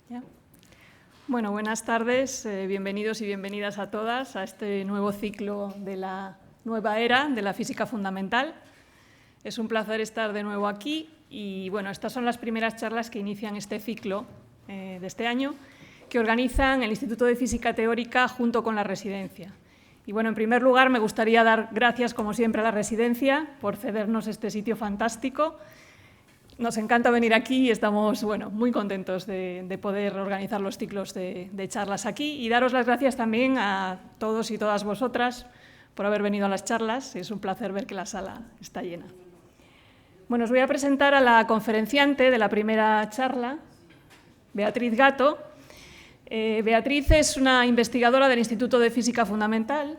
¿Ya? Bueno, buenas tardes, bienvenidos y bienvenidas a todas a este nuevo ciclo de la nueva era de la física fundamental. Es un placer estar de nuevo aquí y bueno, estas son las primeras charlas que inician este ciclo de este año, que organizan el Instituto de Física Teórica junto con la Residencia. Y bueno, en primer lugar me gustaría dar gracias, como siempre, a la Residencia por cedernos este sitio fantástico. Nos encanta venir aquí y estamos muy contentos de poder organizar los ciclos de charlas aquí y daros las gracias también a todos y todas vosotras por haber venido a las charlas. Es un placer ver que la sala está llena. Bueno, os voy a presentar a la conferenciante de la primera charla, Beatriz Gatto. Beatriz es una investigadora del Instituto de Física Fundamental.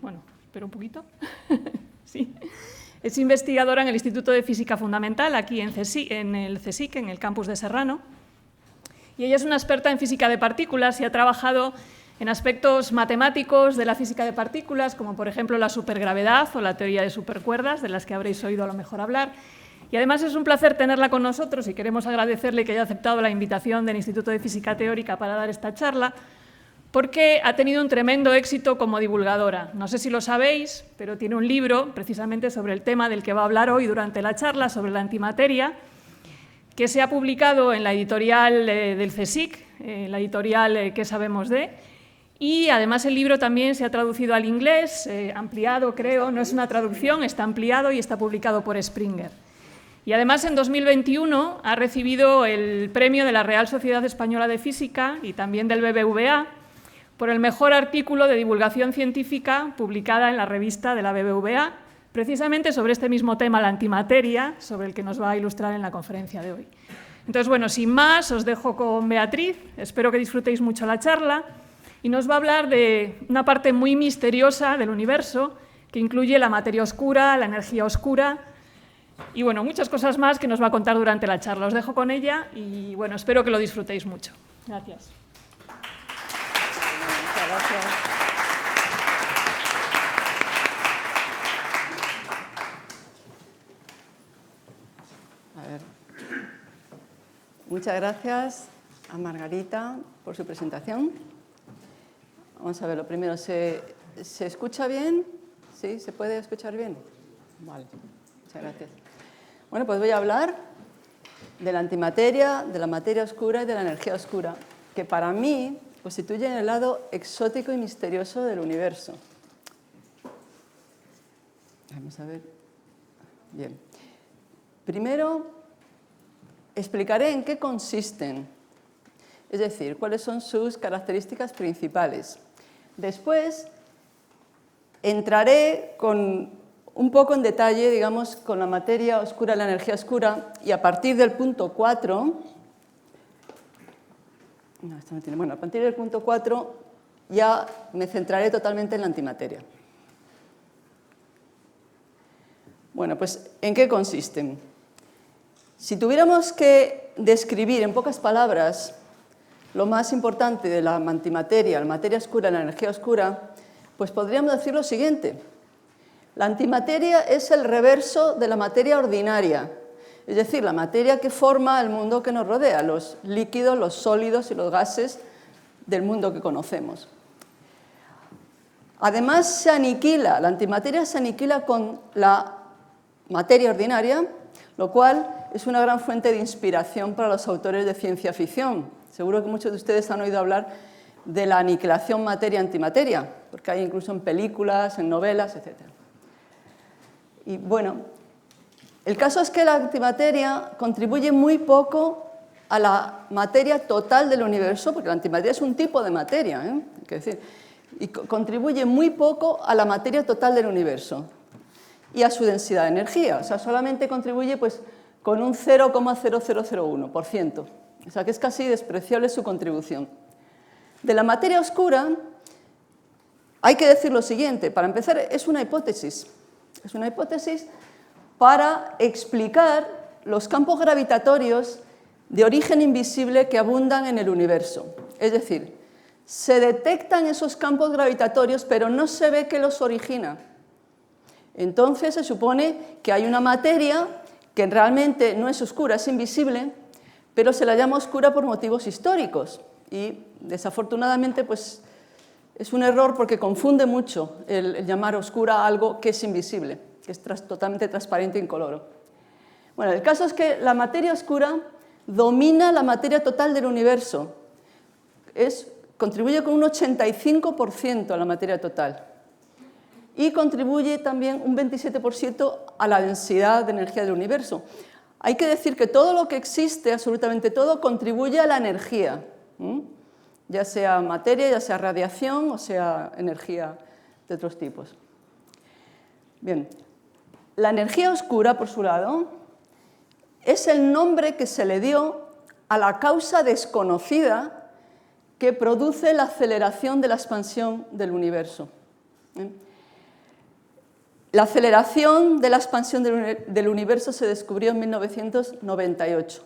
Bueno, espera un poquito. Sí. Es investigadora en el Instituto de Física Fundamental, aquí en el CSIC, en el campus de Serrano. Y ella es una experta en física de partículas y ha trabajado en aspectos matemáticos de la física de partículas, como por ejemplo la supergravedad o la teoría de supercuerdas, de las que habréis oído a lo mejor hablar. Y además es un placer tenerla con nosotros y queremos agradecerle que haya aceptado la invitación del Instituto de Física Teórica para dar esta charla, porque ha tenido un tremendo éxito como divulgadora. No sé si lo sabéis, pero tiene un libro precisamente sobre el tema del que va a hablar hoy durante la charla, sobre la antimateria, que se ha publicado en la editorial del CSIC, la editorial ¿Qué sabemos de? Y además el libro también se ha traducido al inglés, ampliado creo, no es una traducción, está ampliado y está publicado por Springer. Y además en 2021 ha recibido el premio de la Real Sociedad Española de Física y también del BBVA por el mejor artículo de divulgación científica publicada en la revista de la BBVA, precisamente sobre este mismo tema, la antimateria, sobre el que nos va a ilustrar en la conferencia de hoy. Entonces, bueno, sin más, os dejo con Beatriz, espero que disfrutéis mucho la charla, y nos va a hablar de una parte muy misteriosa del universo, que incluye la materia oscura, la energía oscura, y bueno, muchas cosas más que nos va a contar durante la charla. Os dejo con ella y bueno, espero que lo disfrutéis mucho. Gracias. Muchas gracias. A ver. Muchas gracias a Margarita por su presentación. Vamos a ver, lo primero, ¿se escucha bien? ¿Sí? ¿Se puede escuchar bien? Vale, muchas gracias. Bueno, pues voy a hablar de la antimateria, de la materia oscura y de la energía oscura, que para mí constituyen el lado exótico y misterioso del universo. Vamos a ver. Bien. Primero, explicaré en qué consisten, es decir, cuáles son sus características principales. Después, entraré un poco en detalle, digamos, con la materia oscura y la energía oscura, y a partir del punto 4, a partir del punto 4 ya me centraré totalmente en la antimateria. Bueno, pues, ¿en qué consisten? Si tuviéramos que describir en pocas palabras lo más importante de la antimateria, la materia oscura y la energía oscura, pues podríamos decir lo siguiente. La antimateria es el reverso de la materia ordinaria, es decir, la materia que forma el mundo que nos rodea, los líquidos, los sólidos y los gases del mundo que conocemos. Además, se aniquila, la antimateria se aniquila con la materia ordinaria, lo cual es una gran fuente de inspiración para los autores de ciencia ficción. Seguro que muchos de ustedes han oído hablar de la aniquilación materia-antimateria, porque hay incluso en películas, en novelas, etc. Y bueno, el caso es que la antimateria contribuye muy poco a la materia total del universo, porque la antimateria es un tipo de materia, hay que decir, y contribuye muy poco a la materia total del universo y a su densidad de energía, o sea, solamente contribuye pues, con un 0,0001%, o sea, que es casi despreciable su contribución. De la materia oscura hay que decir lo siguiente, para empezar, es una hipótesis. Es una hipótesis para explicar los campos gravitatorios de origen invisible que abundan en el universo. Es decir, se detectan esos campos gravitatorios, pero no se ve qué los origina. Entonces se supone que hay una materia que realmente no es oscura, es invisible, pero se la llama oscura por motivos históricos y desafortunadamente pues, es un error porque confunde mucho el llamar oscura a algo que es invisible, que es totalmente transparente e incoloro. Bueno, el caso es que la materia oscura domina la materia total del universo, contribuye con un 85% a la materia total y contribuye también un 27% a la densidad de energía del universo. Hay que decir que todo lo que existe, absolutamente todo, contribuye a la energía, ya sea materia, ya sea radiación o sea energía de otros tipos. Bien, la energía oscura, por su lado, es el nombre que se le dio a la causa desconocida que produce la aceleración de la expansión del universo. La aceleración de la expansión del universo se descubrió en 1998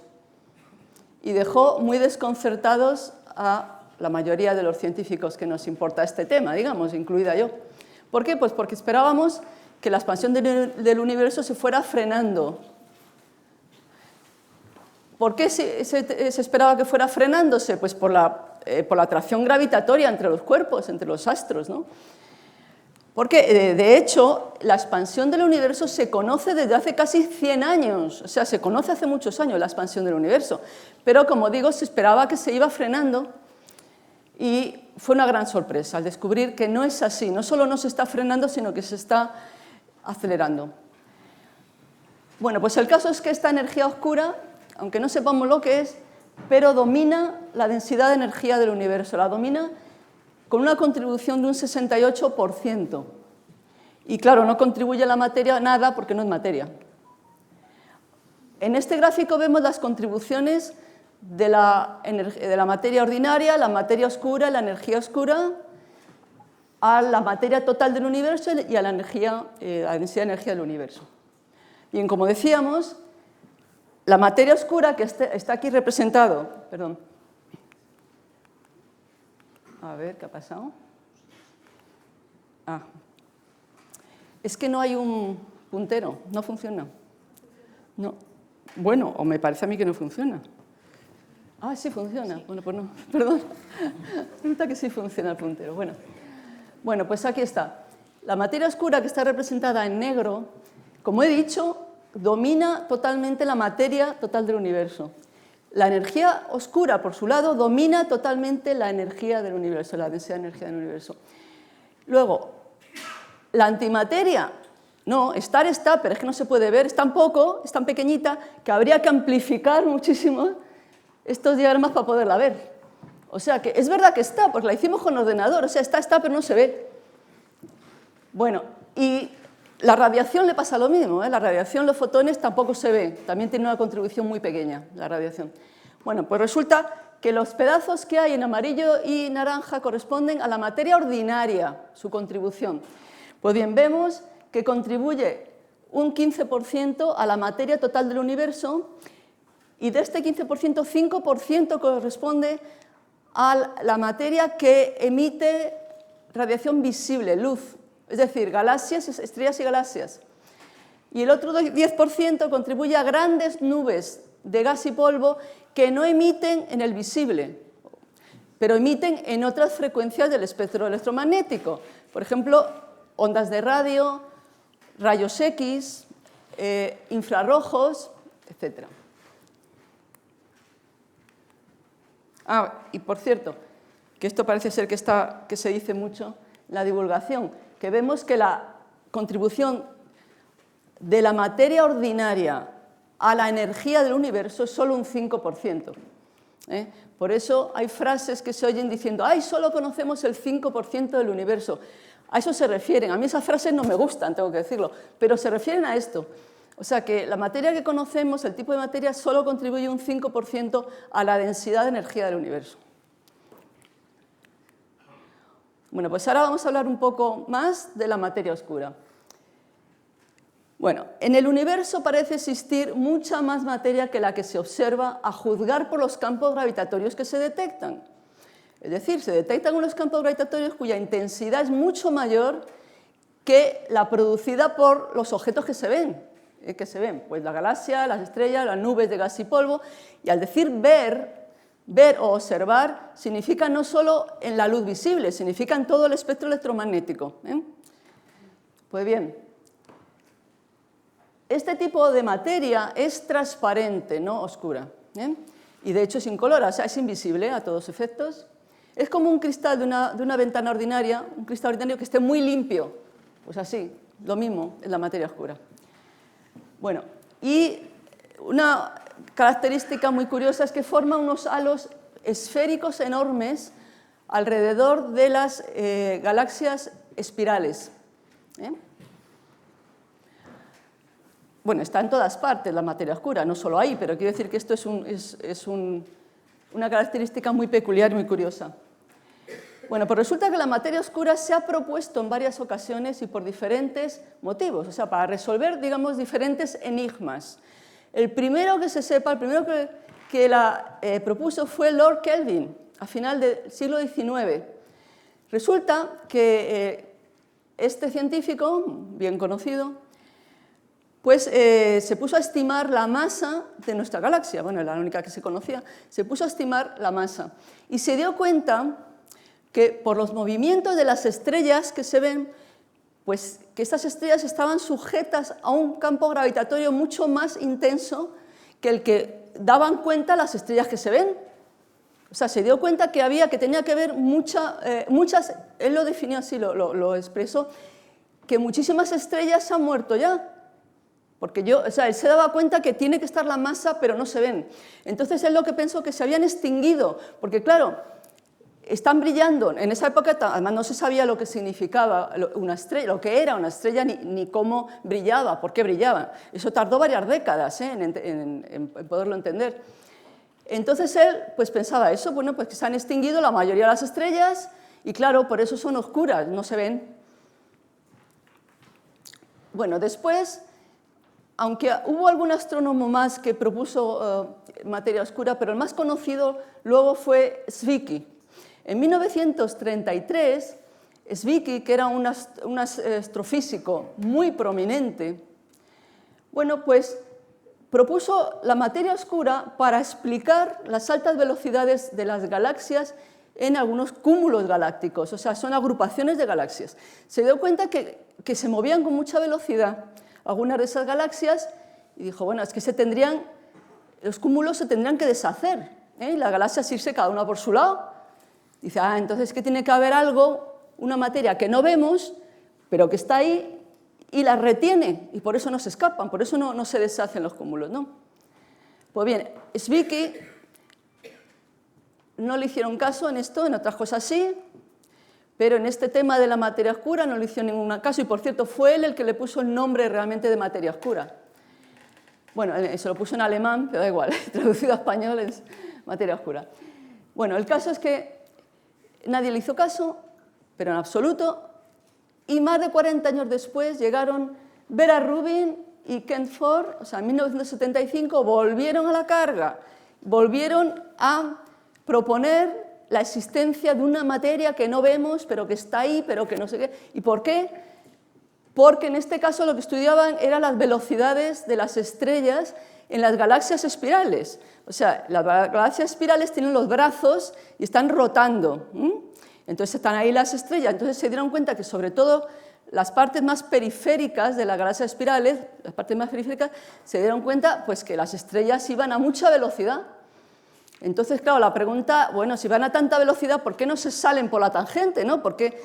y dejó muy desconcertados a la mayoría de los científicos que nos importa este tema, digamos, incluida yo. ¿Por qué? Pues porque esperábamos que la expansión del universo se fuera frenando. ¿Por qué se esperaba que fuera frenándose? Pues por la atracción gravitatoria entre los cuerpos, entre los astros, ¿no? Porque, de hecho, la expansión del universo se conoce desde hace casi 100 años, o sea, se conoce hace muchos años la expansión del universo, pero, como digo, se esperaba que se iba frenando y fue una gran sorpresa al descubrir que no es así, no solo no se está frenando, sino que se está acelerando. Bueno, pues el caso es que esta energía oscura, aunque no sepamos lo que es, pero domina la densidad de energía del universo, la domina con una contribución de un 68%. Y claro, no contribuye a la materia nada porque no es materia. En este gráfico vemos las contribuciones de la materia ordinaria, la materia oscura, la energía oscura, a la materia total del universo y a la densidad de energía del universo. Bien, como decíamos, la materia oscura, que está aquí representado, perdón. A ver, ¿qué ha pasado? Es que no hay un puntero, no funciona. No. Bueno, o me parece a mí que no funciona. Sí funciona. Sí. Bueno, pues no, perdón. Resulta que sí funciona el puntero. Bueno, pues aquí está. La materia oscura, que está representada en negro, como he dicho, domina totalmente la materia total del universo. La energía oscura, por su lado, domina totalmente la energía del universo, la densidad de energía del universo. Luego, la antimateria, no, está, pero es que no se puede ver, es tan poco, es tan pequeñita, que habría que amplificar muchísimo estos diagramas para poderla ver. O sea, que es verdad que está, porque la hicimos con ordenador, o sea, está, pero no se ve. Bueno, y la radiación le pasa lo mismo, La radiación, los fotones, tampoco se ve, también tiene una contribución muy pequeña, la radiación. Bueno, pues resulta que los pedazos que hay en amarillo y naranja corresponden a la materia ordinaria, su contribución. Pues bien, vemos que contribuye un 15% a la materia total del universo y de este 15%, 5% corresponde a la materia que emite radiación visible, luz. Es decir, galaxias, estrellas y galaxias. Y el otro 10% contribuye a grandes nubes de gas y polvo que no emiten en el visible, pero emiten en otras frecuencias del espectro electromagnético. Por ejemplo, ondas de radio, rayos X, infrarrojos, etc. Y por cierto, que esto parece ser que se dice mucho en la divulgación, que vemos que la contribución de la materia ordinaria a la energía del universo es solo un 5%. Por eso hay frases que se oyen diciendo ¡ay, solo conocemos el 5% del universo! A eso se refieren. A mí esas frases no me gustan, tengo que decirlo, pero se refieren a esto. O sea que la materia que conocemos, el tipo de materia, solo contribuye un 5% a la densidad de energía del universo. Bueno, pues ahora vamos a hablar un poco más de la materia oscura. Bueno, en el universo parece existir mucha más materia que la que se observa a juzgar por los campos gravitatorios que se detectan. Es decir, se detectan unos campos gravitatorios cuya intensidad es mucho mayor que la producida por los objetos que se ven. ¿Qué se ven? Pues la galaxia, las estrellas, las nubes de gas y polvo. Y al decir ver o observar, significa no solo en la luz visible, significa en todo el espectro electromagnético. Pues bien, este tipo de materia es transparente, no oscura. Y de hecho es incolora, o sea, es invisible a todos efectos. Es como un cristal de una ventana ordinaria, un cristal ordinario que esté muy limpio. Pues así, lo mismo en la materia oscura. Bueno, y una característica muy curiosa es que forma unos halos esféricos enormes alrededor de las galaxias espirales. Bueno, está en todas partes la materia oscura, no solo ahí, pero quiero decir que esto es una característica muy peculiar y muy curiosa. Bueno, pues resulta que la materia oscura se ha propuesto en varias ocasiones y por diferentes motivos, o sea, para resolver, digamos, diferentes enigmas. El primero que se sepa, el primero que la propuso fue Lord Kelvin, a final del siglo XIX. Resulta que este científico, bien conocido, pues se puso a estimar la masa de nuestra galaxia, bueno, era la única que se conocía, se puso a estimar la masa y se dio cuenta que por los movimientos de las estrellas que se ven, pues que estas estrellas estaban sujetas a un campo gravitatorio mucho más intenso que el que daban cuenta las estrellas que se ven. O sea, se dio cuenta que tenía que haber muchas, él lo definió así, lo expresó, que muchísimas estrellas se han muerto ya. Porque él se daba cuenta que tiene que estar la masa, pero no se ven. Entonces él lo que pensó que se habían extinguido, porque claro, están brillando. En esa época además no se sabía lo que significaba una estrella, lo que era una estrella, ni cómo brillaba, por qué brillaban. Eso tardó varias décadas en poderlo entender. Entonces él pues pensaba eso, bueno, pues que se han extinguido la mayoría de las estrellas y claro, por eso son oscuras, no se ven. Bueno, después, aunque hubo algún astrónomo más que propuso materia oscura, pero el más conocido luego fue Zwicky. En 1933, Zwicky, que era un astrofísico muy prominente, bueno, pues propuso la materia oscura para explicar las altas velocidades de las galaxias en algunos cúmulos galácticos, o sea, son agrupaciones de galaxias. Se dio cuenta que se movían con mucha velocidad algunas de esas galaxias y dijo, bueno, es que los cúmulos se tendrían que deshacer, y las galaxias irse cada una por su lado. Dice, entonces que tiene que haber algo, una materia que no vemos, pero que está ahí y la retiene, y por eso no se escapan, por eso no se deshacen los cúmulos, ¿no? Pues bien, Zwicky no le hicieron caso en esto, en otras cosas sí, pero en este tema de la materia oscura no le hicieron ningún caso, y por cierto, fue él el que le puso el nombre realmente de materia oscura. Bueno, se lo puso en alemán, pero da igual, traducido a español es materia oscura. Bueno, el caso es que nadie le hizo caso, pero en absoluto, y más de 40 años después llegaron Vera Rubin y Kent Ford, o sea, en 1975 volvieron a la carga, volvieron a proponer la existencia de una materia que no vemos, pero que está ahí, pero que no sé qué. ¿Y por qué? Porque en este caso lo que estudiaban eran las velocidades de las estrellas en las galaxias espirales. O sea, las galaxias espirales tienen los brazos y están rotando. Entonces están ahí las estrellas. Entonces se dieron cuenta que sobre todo las partes más periféricas de las galaxias espirales, las partes más periféricas, se dieron cuenta pues, que las estrellas iban a mucha velocidad. Entonces, claro, la pregunta, bueno, si van a tanta velocidad, ¿por qué no se salen por la tangente, no? ¿Por qué?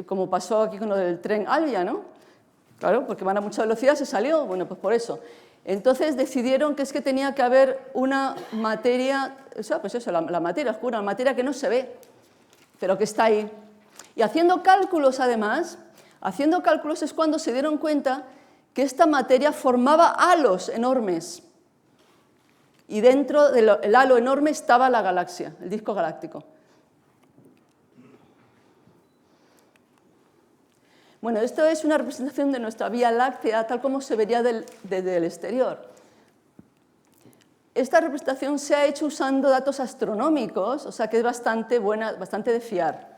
Como pasó aquí con lo del tren Alvia, ¿no? Claro, porque van a mucha velocidad, se salió, bueno, pues por eso. Entonces decidieron que es que tenía que haber una materia, o sea, pues eso, la materia oscura, una materia que no se ve, pero que está ahí. Y haciendo cálculos, además, es cuando se dieron cuenta que esta materia formaba halos enormes. Y dentro del halo enorme estaba la galaxia, el disco galáctico. Bueno, esto es una representación de nuestra Vía Láctea, tal como se vería desde el exterior. Esta representación se ha hecho usando datos astronómicos, o sea que es bastante buena, bastante de fiar.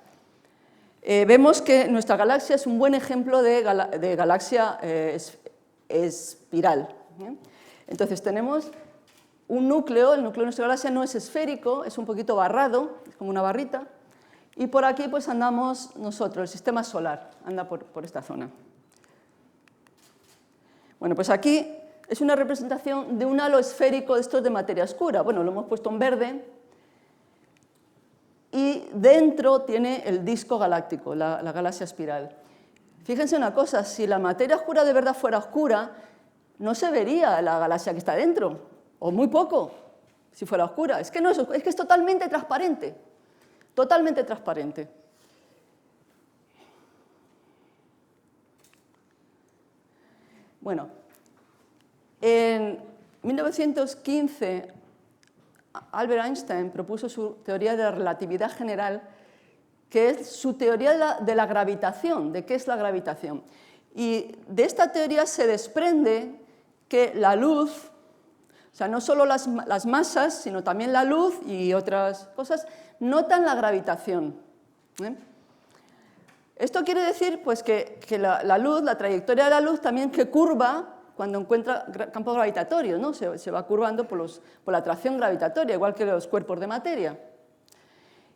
Vemos que nuestra galaxia es un buen ejemplo de galaxia espiral. Entonces tenemos un núcleo, el núcleo de nuestra galaxia no es esférico, es un poquito barrado, es como una barrita, y por aquí pues andamos nosotros, el sistema solar, anda por esta zona. Bueno, pues aquí es una representación de un halo esférico de estos de materia oscura. Bueno, lo hemos puesto en verde y dentro tiene el disco galáctico, la galaxia espiral. Fíjense una cosa, si la materia oscura de verdad fuera oscura, no se vería la galaxia que está dentro, o muy poco, si fuera oscura. Es que no es que es totalmente transparente, totalmente transparente. Bueno, en 1915, Albert Einstein propuso su teoría de la relatividad general, que es su teoría de la gravitación, de qué es la gravitación. Y de esta teoría se desprende que la luz, o sea, no solo las masas, sino también la luz y otras cosas, notan la gravitación. Esto quiere decir pues, que la luz, la trayectoria de la luz también que curva cuando encuentra campos gravitatorios, ¿no? Se va curvando por la atracción gravitatoria, igual que los cuerpos de materia.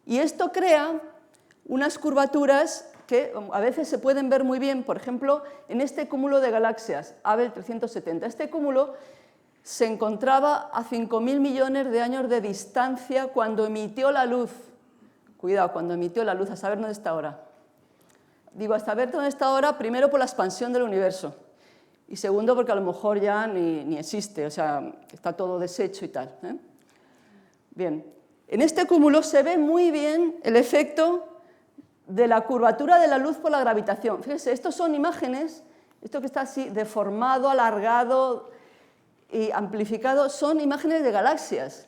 Y esto crea unas curvaturas que a veces se pueden ver muy bien, por ejemplo, en este cúmulo de galaxias, Abell 370. Este cúmulo se encontraba a 5.000 millones de años de distancia cuando emitió la luz. Cuidado, cuando emitió la luz, a saber dónde está ahora. Digo, a saber dónde está ahora, primero por la expansión del universo. Y segundo, porque a lo mejor ya ni existe, o sea, está todo deshecho y tal. Bien, en este cúmulo se ve muy bien el efecto de la curvatura de la luz por la gravitación. Fíjense, estos son imágenes, esto que está así deformado, alargado y amplificado, son imágenes de galaxias.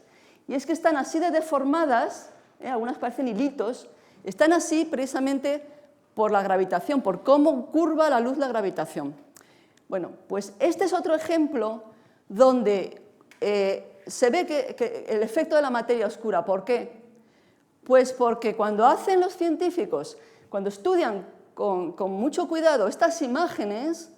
Y es que están así de deformadas, algunas parecen hilitos, están así precisamente por la gravitación, por cómo curva la luz la gravitación. Bueno, pues este es otro ejemplo donde se ve que el efecto de la materia oscura. ¿Por qué? Pues porque cuando hacen los científicos, cuando estudian con mucho cuidado estas imágenes,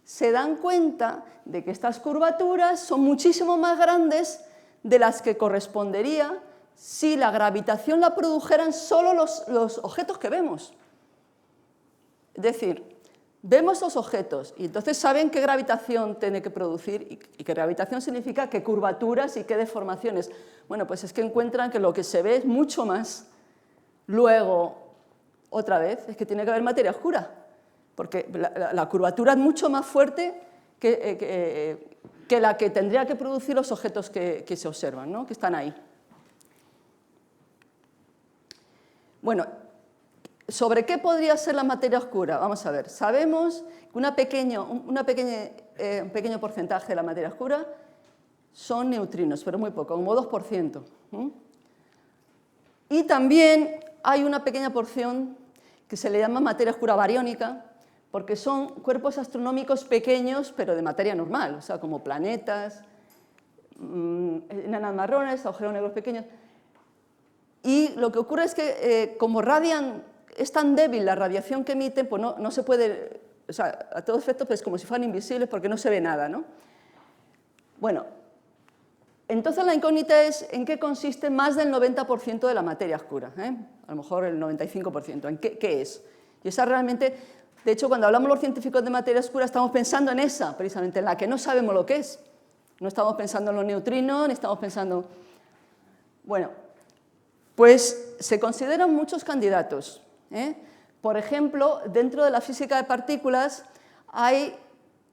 se dan cuenta de que estas curvaturas son muchísimo más grandes de las que correspondería si la gravitación la produjeran solo los objetos que vemos. Es decir, vemos los objetos y entonces saben qué gravitación tiene que producir y qué gravitación significa qué curvaturas y qué deformaciones. Bueno, pues es que encuentran que lo que se ve es mucho más. Luego, otra vez, es que tiene que haber materia oscura, porque la curvatura es mucho más fuerte que la que tendría que producir los objetos que se observan, ¿no? Que están ahí. Bueno, ¿sobre qué podría ser la materia oscura? Vamos a ver, sabemos que un pequeño porcentaje de la materia oscura son neutrinos, pero muy poco, como 2%. Y también hay una pequeña porción que se le llama materia oscura bariónica, porque son cuerpos astronómicos pequeños, pero de materia normal, o sea, como planetas, enanas marrones, agujeros negros pequeños. Y lo que ocurre es que como es tan débil la radiación que emiten, pues no se puede, o sea, a todo efecto, pues como si fueran invisibles porque no se ve nada, ¿no? Bueno, entonces la incógnita es en qué consiste más del 90% de la materia oscura, a lo mejor el 95%, ¿en qué es? Y esa realmente, de hecho, cuando hablamos los científicos de materia oscura estamos pensando en esa, precisamente, en la que no sabemos lo que es. No estamos pensando en los neutrinos, ni estamos pensando... Bueno, pues se consideran muchos candidatos. Por ejemplo, dentro de la física de partículas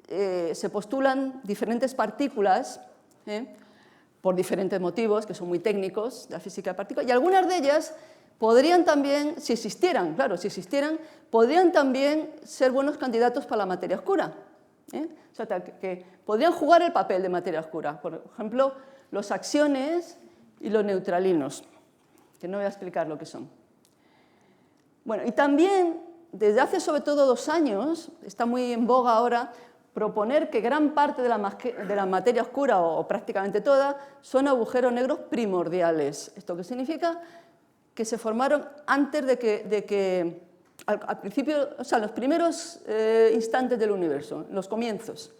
se postulan diferentes partículas por diferentes motivos que son muy técnicos de la física de partículas, y algunas de ellas podrían también, si existieran, claro, si existieran, podrían también ser buenos candidatos para la materia oscura. O sea, que podrían jugar el papel de materia oscura. Por ejemplo, los axiones y los neutralinos, que no voy a explicar lo que son. Bueno, y también, desde hace sobre todo 2 años, está muy en boga ahora proponer que gran parte de la materia oscura, o prácticamente toda, son agujeros negros primordiales. ¿Esto qué significa? Que se formaron antes de que al principio, o sea, en los primeros instantes del universo, en los comienzos.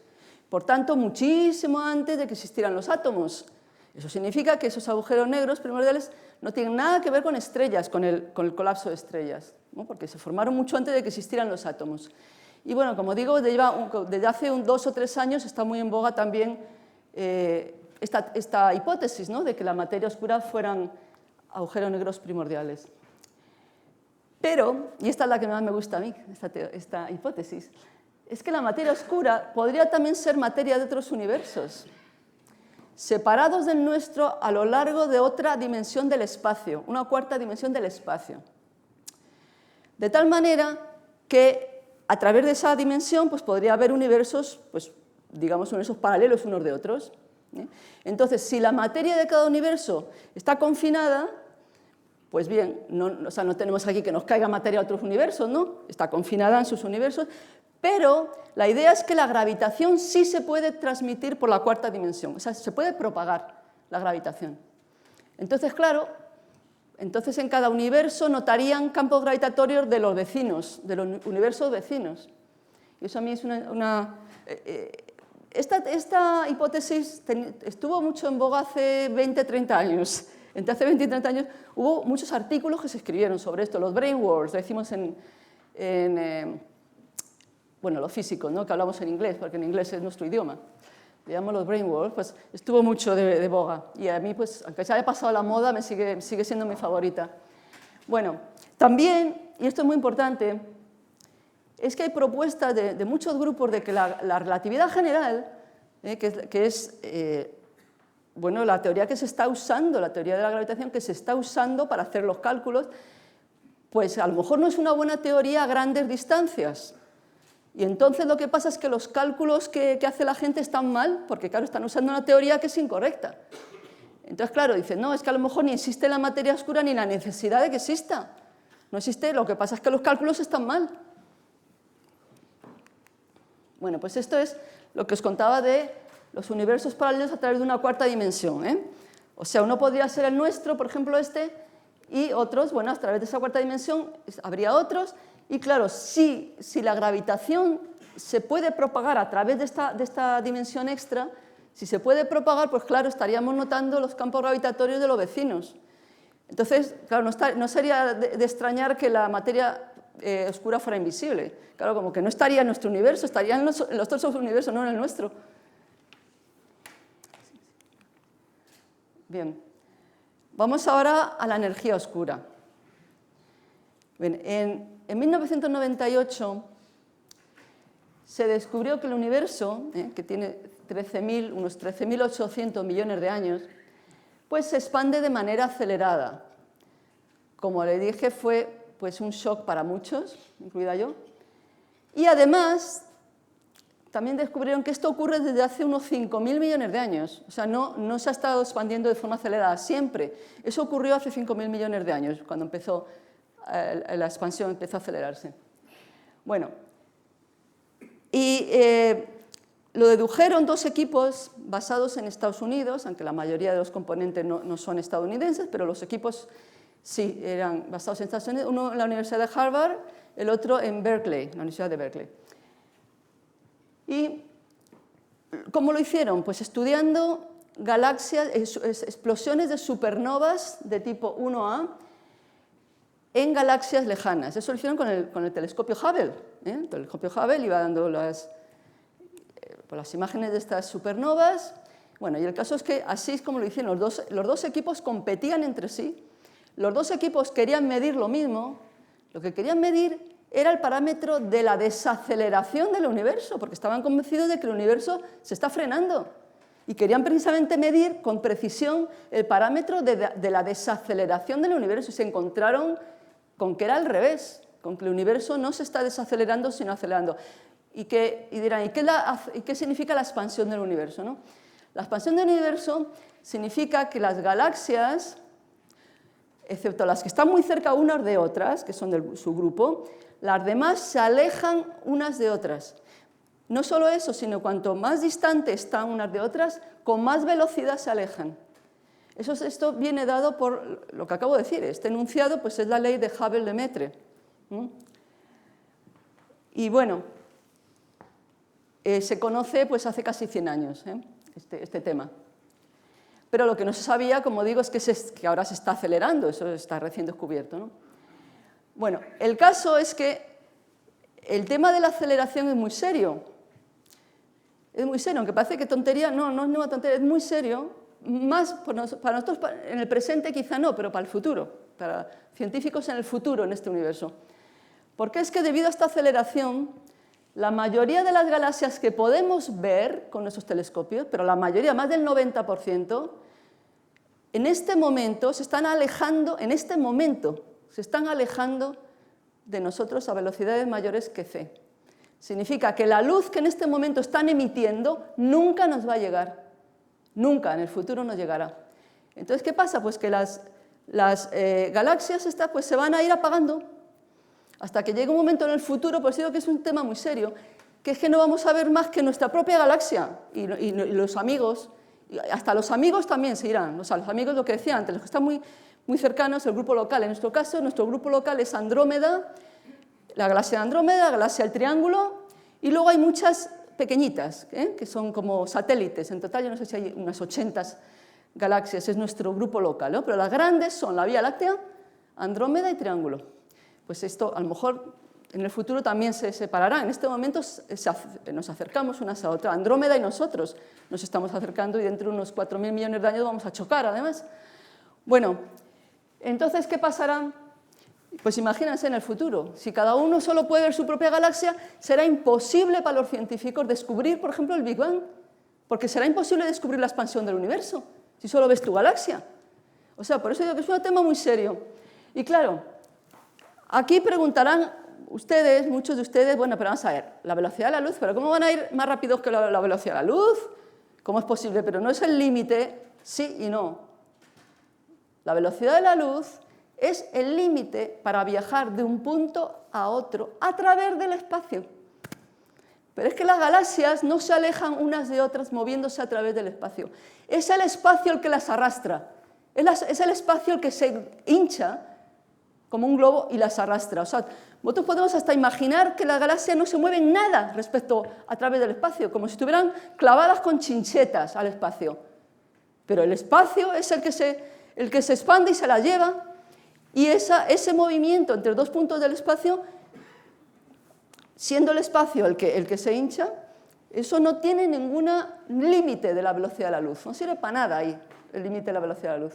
Por tanto, muchísimo antes de que existieran los átomos. Eso significa que esos agujeros negros primordiales no tienen nada que ver con estrellas, con el colapso de estrellas, ¿no? Porque se formaron mucho antes de que existieran los átomos. Y bueno, como digo, desde hace 2 o 3 años está muy en boga también esta hipótesis, ¿no? De que la materia oscura fueran agujeros negros primordiales. Pero, y esta es la que más me gusta a mí, esta hipótesis, es que la materia oscura podría también ser materia de otros universos, separados del nuestro a lo largo de otra dimensión del espacio, una cuarta dimensión del espacio. De tal manera que a través de esa dimensión pues, podría haber universos, pues, digamos, universos paralelos unos de otros. Entonces, si la materia de cada universo está confinada, pues bien, no tenemos aquí que nos caiga materia a otros universos, ¿no? Está confinada en sus universos, pero la idea es que la gravitación sí se puede transmitir por la cuarta dimensión, o sea, se puede propagar la gravitación. Entonces, claro, en cada universo notarían campos gravitatorios de los vecinos, de los universos vecinos. Y eso a mí es esta hipótesis estuvo mucho en boga hace 20, 30 años. Entre hace 20 y 30 años hubo muchos artículos que se escribieron sobre esto, los brain wars, lo decimos bueno, los físicos, ¿no? Que hablamos en inglés, porque en inglés es nuestro idioma. Le llamamos los brain wars, pues estuvo mucho de boga. Y a mí, pues, aunque se haya pasado la moda, me sigue siendo mi favorita. Bueno, también, y esto es muy importante, es que hay propuestas de muchos grupos de que la relatividad general, que es bueno, la teoría que se está usando, la teoría de la gravitación que se está usando para hacer los cálculos, pues a lo mejor no es una buena teoría a grandes distancias. Y entonces lo que pasa es que los cálculos que hace la gente están mal, porque claro, están usando una teoría que es incorrecta. Entonces, claro, dicen, no, es que a lo mejor ni existe la materia oscura ni la necesidad de que exista. No existe, lo que pasa es que los cálculos están mal. Bueno, pues esto es lo que os contaba de los universos paralelos a través de una cuarta dimensión, O sea, uno podría ser el nuestro, por ejemplo este, y otros, bueno, a través de esa cuarta dimensión habría otros, y claro, si la gravitación se puede propagar a través de esta dimensión extra, si se puede propagar, pues claro, estaríamos notando los campos gravitatorios de los vecinos. Entonces, claro, no sería de extrañar que la materia oscura fuera invisible. Claro, como que no estaría en nuestro universo, estaría en los otros universos, no en el nuestro. Bien, vamos ahora a la energía oscura. Bien, en 1998 se descubrió que el universo, que tiene unos 13.800 millones de años, pues se expande de manera acelerada. Como le dije, fue pues, un shock para muchos, incluida yo. Y además, también descubrieron que esto ocurre desde hace unos 5.000 millones de años. O sea, no se ha estado expandiendo de forma acelerada siempre. Eso ocurrió hace 5.000 millones de años, cuando empezó la expansión, empezó a acelerarse. Bueno, y lo dedujeron 2 equipos basados en Estados Unidos, aunque la mayoría de los componentes no son estadounidenses, pero los equipos sí eran basados en Estados Unidos, uno en la Universidad de Harvard, el otro en Berkeley, la Universidad de Berkeley. ¿Y cómo lo hicieron? Pues estudiando galaxias, explosiones de supernovas de tipo 1A en galaxias lejanas. Eso lo hicieron con el telescopio Hubble. El telescopio Hubble iba dando las imágenes de estas supernovas. Bueno, y el caso es que así es como lo hicieron. Los dos equipos competían entre sí. Los 2 equipos querían medir lo mismo. Lo que querían medir era el parámetro de la desaceleración del universo, porque estaban convencidos de que el universo se está frenando. Y querían precisamente medir con precisión el parámetro de la desaceleración del universo. Y se encontraron con que era al revés, con que el universo no se está desacelerando, sino acelerando. Y dirán, ¿y qué significa la expansión del universo, no? La expansión del universo significa que las galaxias, excepto las que están muy cerca unas de otras, que son de su grupo, las demás se alejan unas de otras. No solo eso, sino cuanto más distantes están unas de otras, con más velocidad se alejan. Esto viene dado por lo que acabo de decir. Este enunciado pues, es la ley de Hubble-Lemaitre. Y bueno, se conoce pues hace casi 100 años este tema. Pero lo que no se sabía, como digo, es que ahora se está acelerando, eso está recién descubierto, ¿no? Bueno, el caso es que el tema de la aceleración es muy serio. Es muy serio, aunque parece que tontería, no es una tontería, es muy serio. Más para nosotros en el presente quizá no, pero para el futuro, para científicos en el futuro en este universo. Porque es que debido a esta aceleración, la mayoría de las galaxias que podemos ver con nuestros telescopios, pero la mayoría, más del 90%, en este momento se están alejando, de nosotros a velocidades mayores que c. Significa que la luz que en este momento están emitiendo nunca nos va a llegar, nunca, en el futuro nos llegará. Entonces, ¿qué pasa? Pues que las galaxias estas pues, se van a ir apagando hasta que llegue un momento en el futuro, por eso digo que es un tema muy serio, que es que no vamos a ver más que nuestra propia galaxia y los amigos, y hasta los amigos también se irán, o sea, los amigos, lo que decía antes, los que están muy cercanos, el grupo local. En nuestro caso, nuestro grupo local es Andrómeda, la galaxia de Andrómeda, la galaxia del Triángulo, y luego hay muchas pequeñitas, que son como satélites. En total, yo no sé si hay unas 80 galaxias, es nuestro grupo local, ¿no? Pero las grandes son la Vía Láctea, Andrómeda y Triángulo. Pues esto, a lo mejor, en el futuro también se separará. En este momento nos acercamos unas a otras. Andrómeda y nosotros nos estamos acercando y dentro de unos 4.000 millones de años vamos a chocar, además. Bueno, entonces, ¿qué pasará? Pues imagínense en el futuro. Si cada uno solo puede ver su propia galaxia, será imposible para los científicos descubrir, por ejemplo, el Big Bang, porque será imposible descubrir la expansión del universo, si solo ves tu galaxia. O sea, por eso digo que es un tema muy serio. Y claro, aquí preguntarán ustedes, muchos de ustedes, bueno, pero vamos a ver, la velocidad de la luz, ¿pero cómo van a ir más rápidos que la velocidad de la luz? ¿Cómo es posible? Pero no es el límite, sí y no. La velocidad de la luz es el límite para viajar de un punto a otro a través del espacio. Pero es que las galaxias no se alejan unas de otras moviéndose a través del espacio. Es el espacio el que las arrastra. Es el espacio el que se hincha como un globo y las arrastra. O sea, nosotros podemos hasta imaginar que las galaxias no se mueven nada respecto a través del espacio, como si estuvieran clavadas con chinchetas al espacio. Pero el espacio es el que se expande y se la lleva, y ese movimiento entre dos puntos del espacio, siendo el espacio el que se hincha, eso no tiene ningún límite de la velocidad de la luz. No sirve para nada ahí el límite de la velocidad de la luz.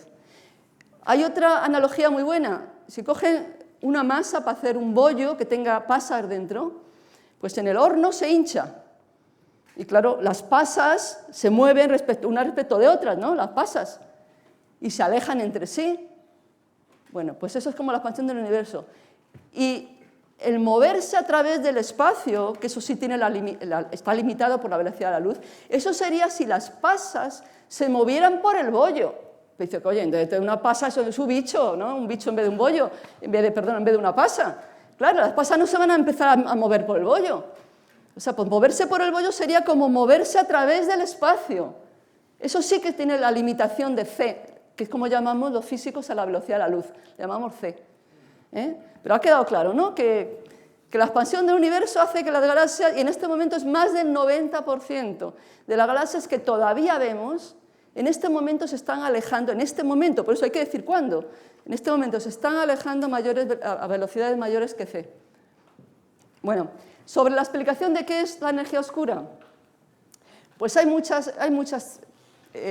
Hay otra analogía muy buena. Si cogen una masa para hacer un bollo que tenga pasas dentro, pues en el horno se hincha. Y claro, las pasas se mueven unas respecto de otras, ¿no? Las pasas. Y se alejan entre sí. Bueno, pues eso es como la expansión del universo. Y el moverse a través del espacio, que eso sí está limitado por la velocidad de la luz, eso sería si las pasas se movieran por el bollo. Dice que, oye, entonces una pasa eso es un bicho, ¿no? Un bicho en vez de un bollo, en vez de una pasa. Claro, las pasas no se van a empezar a mover por el bollo. O sea, pues moverse por el bollo sería como moverse a través del espacio. Eso sí que tiene la limitación de c, que es como llamamos los físicos a la velocidad de la luz, le llamamos c. Pero ha quedado claro, ¿no? Que la expansión del universo hace que las galaxias, y en este momento es más del 90% de las galaxias que todavía vemos, en este momento se están alejando, por eso hay que decir cuándo, en este momento se están alejando a velocidades mayores que c. Bueno, sobre la explicación de qué es la energía oscura, pues hay muchas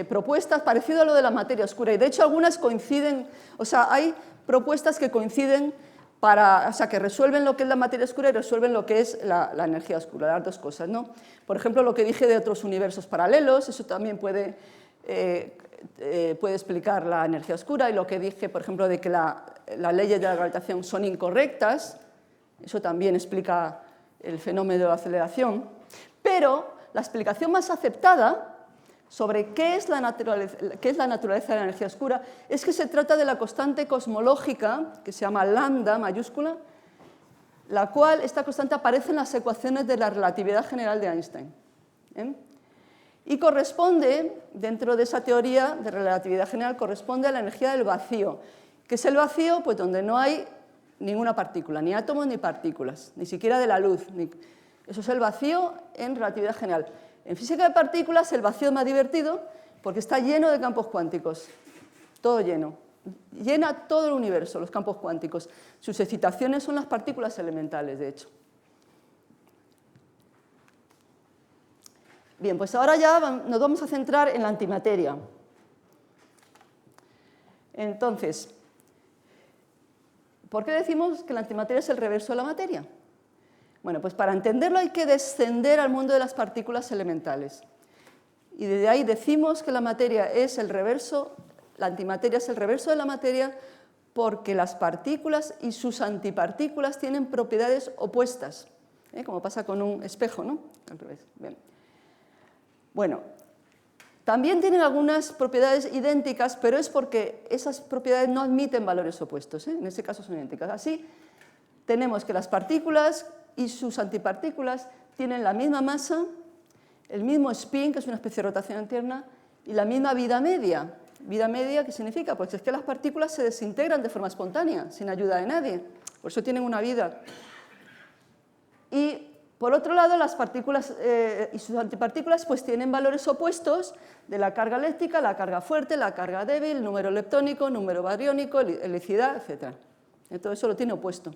propuestas parecidas a lo de la materia oscura, y de hecho algunas coinciden, o sea, hay propuestas que coinciden que resuelven lo que es la materia oscura y resuelven lo que es la energía oscura, las dos cosas, ¿no? Por ejemplo, lo que dije de otros universos paralelos, eso también puede explicar la energía oscura, y lo que dije, por ejemplo, de que las leyes de la gravitación son incorrectas, eso también explica el fenómeno de la aceleración. Pero la explicación más aceptada sobre qué es la naturaleza de la energía oscura es que se trata de la constante cosmológica, que se llama lambda mayúscula, la cual, esta constante aparece en las ecuaciones de la relatividad general de Einstein. Y corresponde, dentro de esa teoría de relatividad general, corresponde a la energía del vacío. ¿Qué es el vacío? Pues donde no hay ninguna partícula, ni átomos ni partículas, ni siquiera de la luz. Eso es el vacío en relatividad general. En física de partículas el vacío es más divertido porque está lleno de campos cuánticos, todo lleno. Llena todo el universo, los campos cuánticos. Sus excitaciones son las partículas elementales, de hecho. Bien, pues ahora ya nos vamos a centrar en la antimateria. Entonces, ¿por qué decimos que la antimateria es el reverso de la materia? Bueno, pues para entenderlo hay que descender al mundo de las partículas elementales. Y desde ahí decimos que la materia es el reverso, la antimateria es el reverso de la materia porque las partículas y sus antipartículas tienen propiedades opuestas, como pasa con un espejo, ¿no? Al revés. Bien. Bueno, también tienen algunas propiedades idénticas, pero es porque esas propiedades no admiten valores opuestos, en ese caso son idénticas. Así, tenemos que las partículas y sus antipartículas tienen la misma masa, el mismo spin, que es una especie de rotación interna, y la misma vida media. ¿Vida media qué significa? Pues es que las partículas se desintegran de forma espontánea, sin ayuda de nadie, por eso tienen una vida. Y por otro lado, las partículas y sus antipartículas pues tienen valores opuestos de la carga eléctrica, la carga fuerte, la carga débil, número leptónico, número bariónico, helicidad, etc. Todo eso lo tiene opuesto.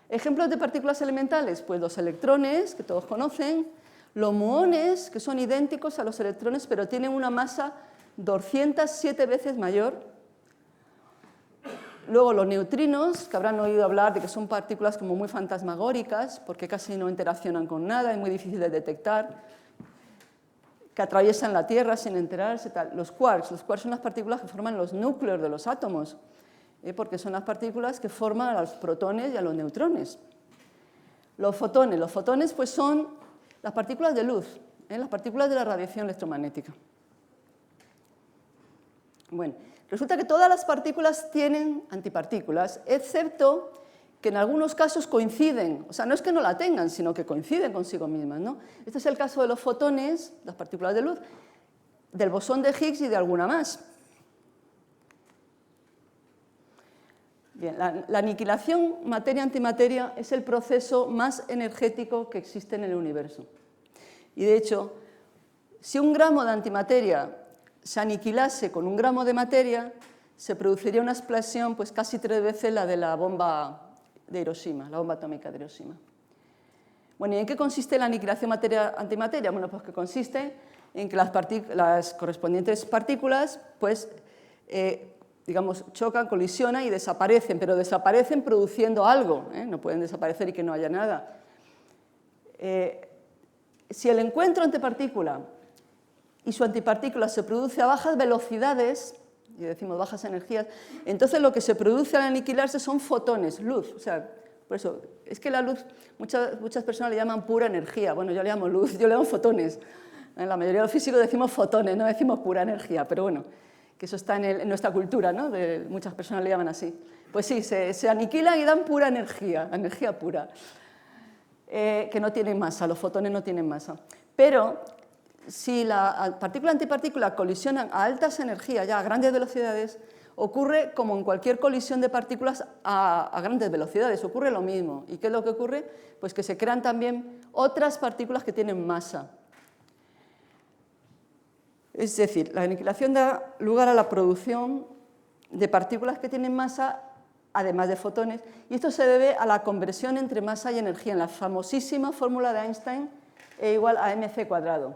Ejemplos de partículas elementales, pues los electrones, que todos conocen, los muones, que son idénticos a los electrones, pero tienen una masa 207 veces mayor. Luego los neutrinos, que habrán oído hablar de que son partículas como muy fantasmagóricas, porque casi no interaccionan con nada, es muy difícil de detectar, que atraviesan la Tierra sin enterarse. Tal. Los quarks son las partículas que forman los núcleos de los átomos, porque son las partículas que forman a los protones y a los neutrones. Los fotones pues son las partículas de luz, las partículas de la radiación electromagnética. Bueno, resulta que todas las partículas tienen antipartículas, excepto que en algunos casos coinciden, o sea, no es que no la tengan, sino que coinciden consigo mismas, ¿no? Este es el caso de los fotones, las partículas de luz, del bosón de Higgs y de alguna más. Bien, la aniquilación materia-antimateria es el proceso más energético que existe en el universo. Y de hecho, si un gramo de antimateria se aniquilase con un gramo de materia, se produciría una explosión pues casi 3 veces la de la bomba de Hiroshima, la bomba atómica de Hiroshima. Bueno, ¿y en qué consiste la aniquilación materia-antimateria? Bueno, pues que consiste en que las correspondientes partículas pues, digamos, chocan, colisionan y desaparecen, pero desaparecen produciendo algo, no pueden desaparecer y que no haya nada. Si el encuentro entre partícula y su antipartícula se produce a bajas velocidades, y decimos bajas energías, entonces lo que se produce al aniquilarse son fotones, luz. O sea, por eso, es que la luz, muchas personas le llaman pura energía, bueno, yo le llamo luz, yo le llamo fotones. En la mayoría de los físicos decimos fotones, no decimos pura energía, pero bueno, que eso está en nuestra cultura, ¿no? Muchas personas le llaman así. Pues sí, se aniquilan y dan pura energía pura, que no tienen masa, los fotones no tienen masa. Pero si la partícula y antipartícula colisionan a altas energías, ya a grandes velocidades, ocurre como en cualquier colisión de partículas a grandes velocidades, ocurre lo mismo. ¿Y qué es lo que ocurre? Pues que se crean también otras partículas que tienen masa. Es decir, la aniquilación da lugar a la producción de partículas que tienen masa, además de fotones, y esto se debe a la conversión entre masa y energía en la famosísima fórmula de Einstein, E igual a mc².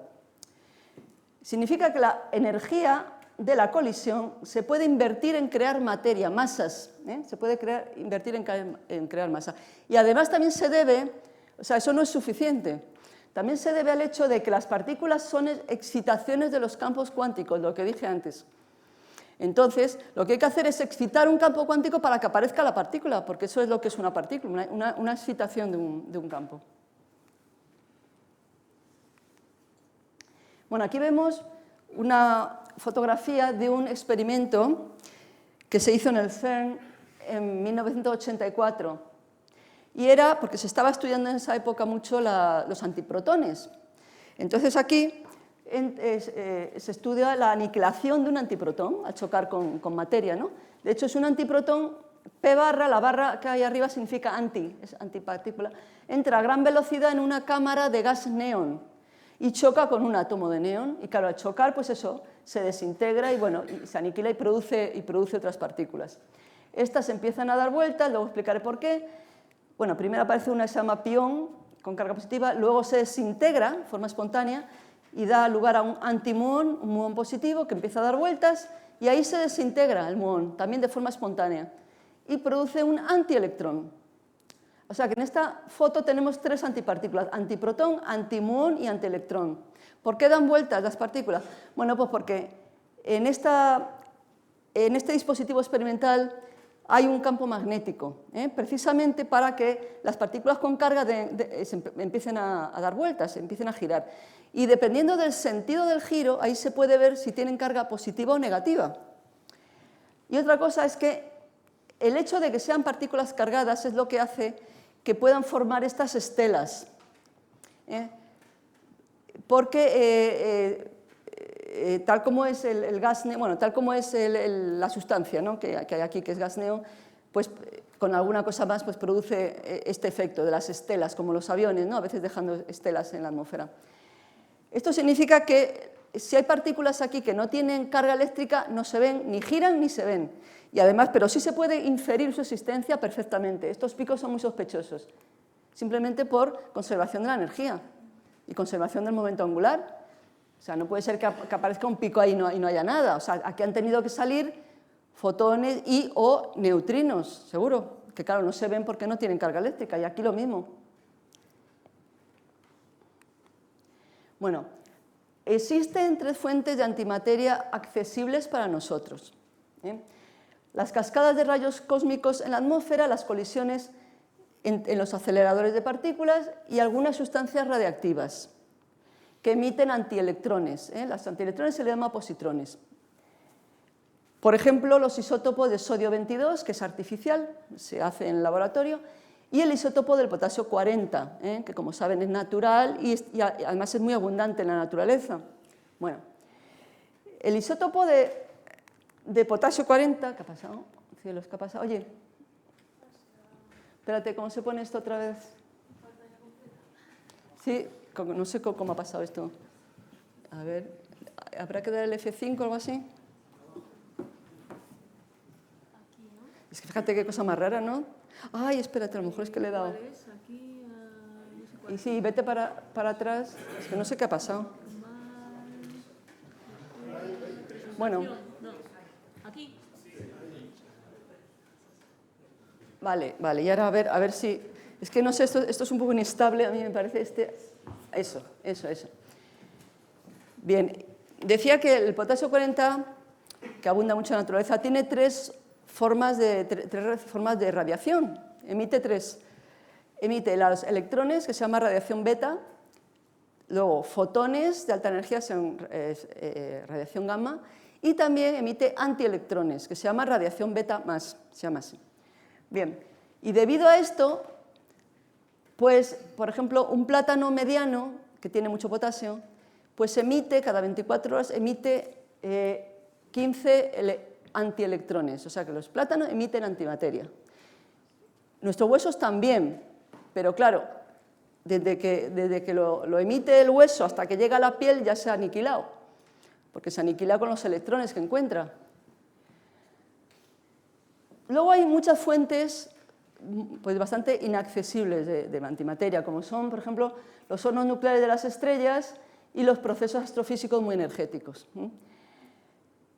Significa que la energía de la colisión se puede invertir en crear materia, masas, se puede invertir en crear masa. Y además también se debe, o sea, eso no es suficiente, también se debe al hecho de que las partículas son excitaciones de los campos cuánticos, lo que dije antes. Entonces, lo que hay que hacer es excitar un campo cuántico para que aparezca la partícula, porque eso es lo que es una partícula, una excitación de un campo. Bueno, aquí vemos una fotografía de un experimento que se hizo en el CERN en 1984. Y era porque se estaba estudiando en esa época mucho los antiprotones. Entonces aquí se estudia la aniquilación de un antiprotón al chocar con materia, ¿no? De hecho, es un antiprotón P barra, la barra que hay arriba significa anti, es antipartícula, entra a gran velocidad en una cámara de gas neón y choca con un átomo de neón, y claro, al chocar, pues eso, se desintegra y, bueno, y se aniquila y produce otras partículas. Estas empiezan a dar vueltas, luego explicaré por qué. Bueno, primero aparece una que se llama pión con carga positiva, luego se desintegra de forma espontánea y da lugar a un antimuón, un muón positivo que empieza a dar vueltas, y ahí se desintegra el muón, también de forma espontánea, y produce un antielectrón. O sea que en esta foto tenemos tres antipartículas: antiprotón, antimuón y antielectrón. ¿Por qué dan vueltas las partículas? Bueno, pues porque en este dispositivo experimental hay un campo magnético, precisamente para que las partículas con carga empiecen a dar vueltas, empiecen a girar. Y dependiendo del sentido del giro, ahí se puede ver si tienen carga positiva o negativa. Y otra cosa es que el hecho de que sean partículas cargadas es lo que hace que puedan formar estas estelas. Porque tal como es el gas neón, bueno, tal como es la sustancia, ¿no?, que hay aquí, que es gas neón, pues con alguna cosa más pues produce este efecto de las estelas, como los aviones, ¿no?, a veces dejando estelas en la atmósfera. Esto significa que si hay partículas aquí que no tienen carga eléctrica, no se ven, ni giran ni se ven. Y además, pero sí se puede inferir su existencia perfectamente. Estos picos son muy sospechosos, simplemente por conservación de la energía y conservación del momento angular. O sea, no puede ser que aparezca un pico ahí y no haya nada. O sea, aquí han tenido que salir fotones y o neutrinos, seguro, que claro, no se ven porque no tienen carga eléctrica, y aquí lo mismo. Bueno, existen tres fuentes de antimateria accesibles para nosotros. Las cascadas de rayos cósmicos en la atmósfera, las colisiones en los aceleradores de partículas y algunas sustancias radiactivas que emiten antielectrones. Los antielectrones se les llama positrones. Por ejemplo, los isótopos de sodio 22, que es artificial, se hace en el laboratorio, y el isótopo del potasio 40, que como saben es natural y además es muy abundante en la naturaleza. Bueno, el isótopo de potasio 40, ¿qué ha pasado? Cielos, ¿qué ha pasado? Oye, espérate, ¿cómo se pone esto otra vez? Sí, no sé cómo ha pasado esto. A ver, ¿habrá que dar el F5 o algo así? Es que fíjate qué cosa más rara, ¿no? Ay, espérate, a lo mejor es que le he dado. Y sí, vete para atrás. Es que no sé qué ha pasado. Bueno. Vale, y ahora a ver si... Es que no sé, esto es un poco inestable, a mí me parece Eso. Bien, decía que el potasio 40, que abunda mucho en la naturaleza, tiene tres formas de radiación. Emite los electrones, que se llama radiación beta, luego fotones de alta energía, radiación gamma, y también emite antielectrones, que se llama radiación beta más, se llama así. Bien, y debido a esto, pues, por ejemplo, un plátano mediano, que tiene mucho potasio, pues emite, cada 24 horas, emite 15 antielectrones, o sea que los plátanos emiten antimateria. Nuestros huesos también, pero claro, desde que lo emite el hueso hasta que llega a la piel ya se ha aniquilado, porque se aniquila con los electrones que encuentra. Luego hay muchas fuentes pues, bastante inaccesibles de antimateria, como son, por ejemplo, los hornos nucleares de las estrellas y los procesos astrofísicos muy energéticos.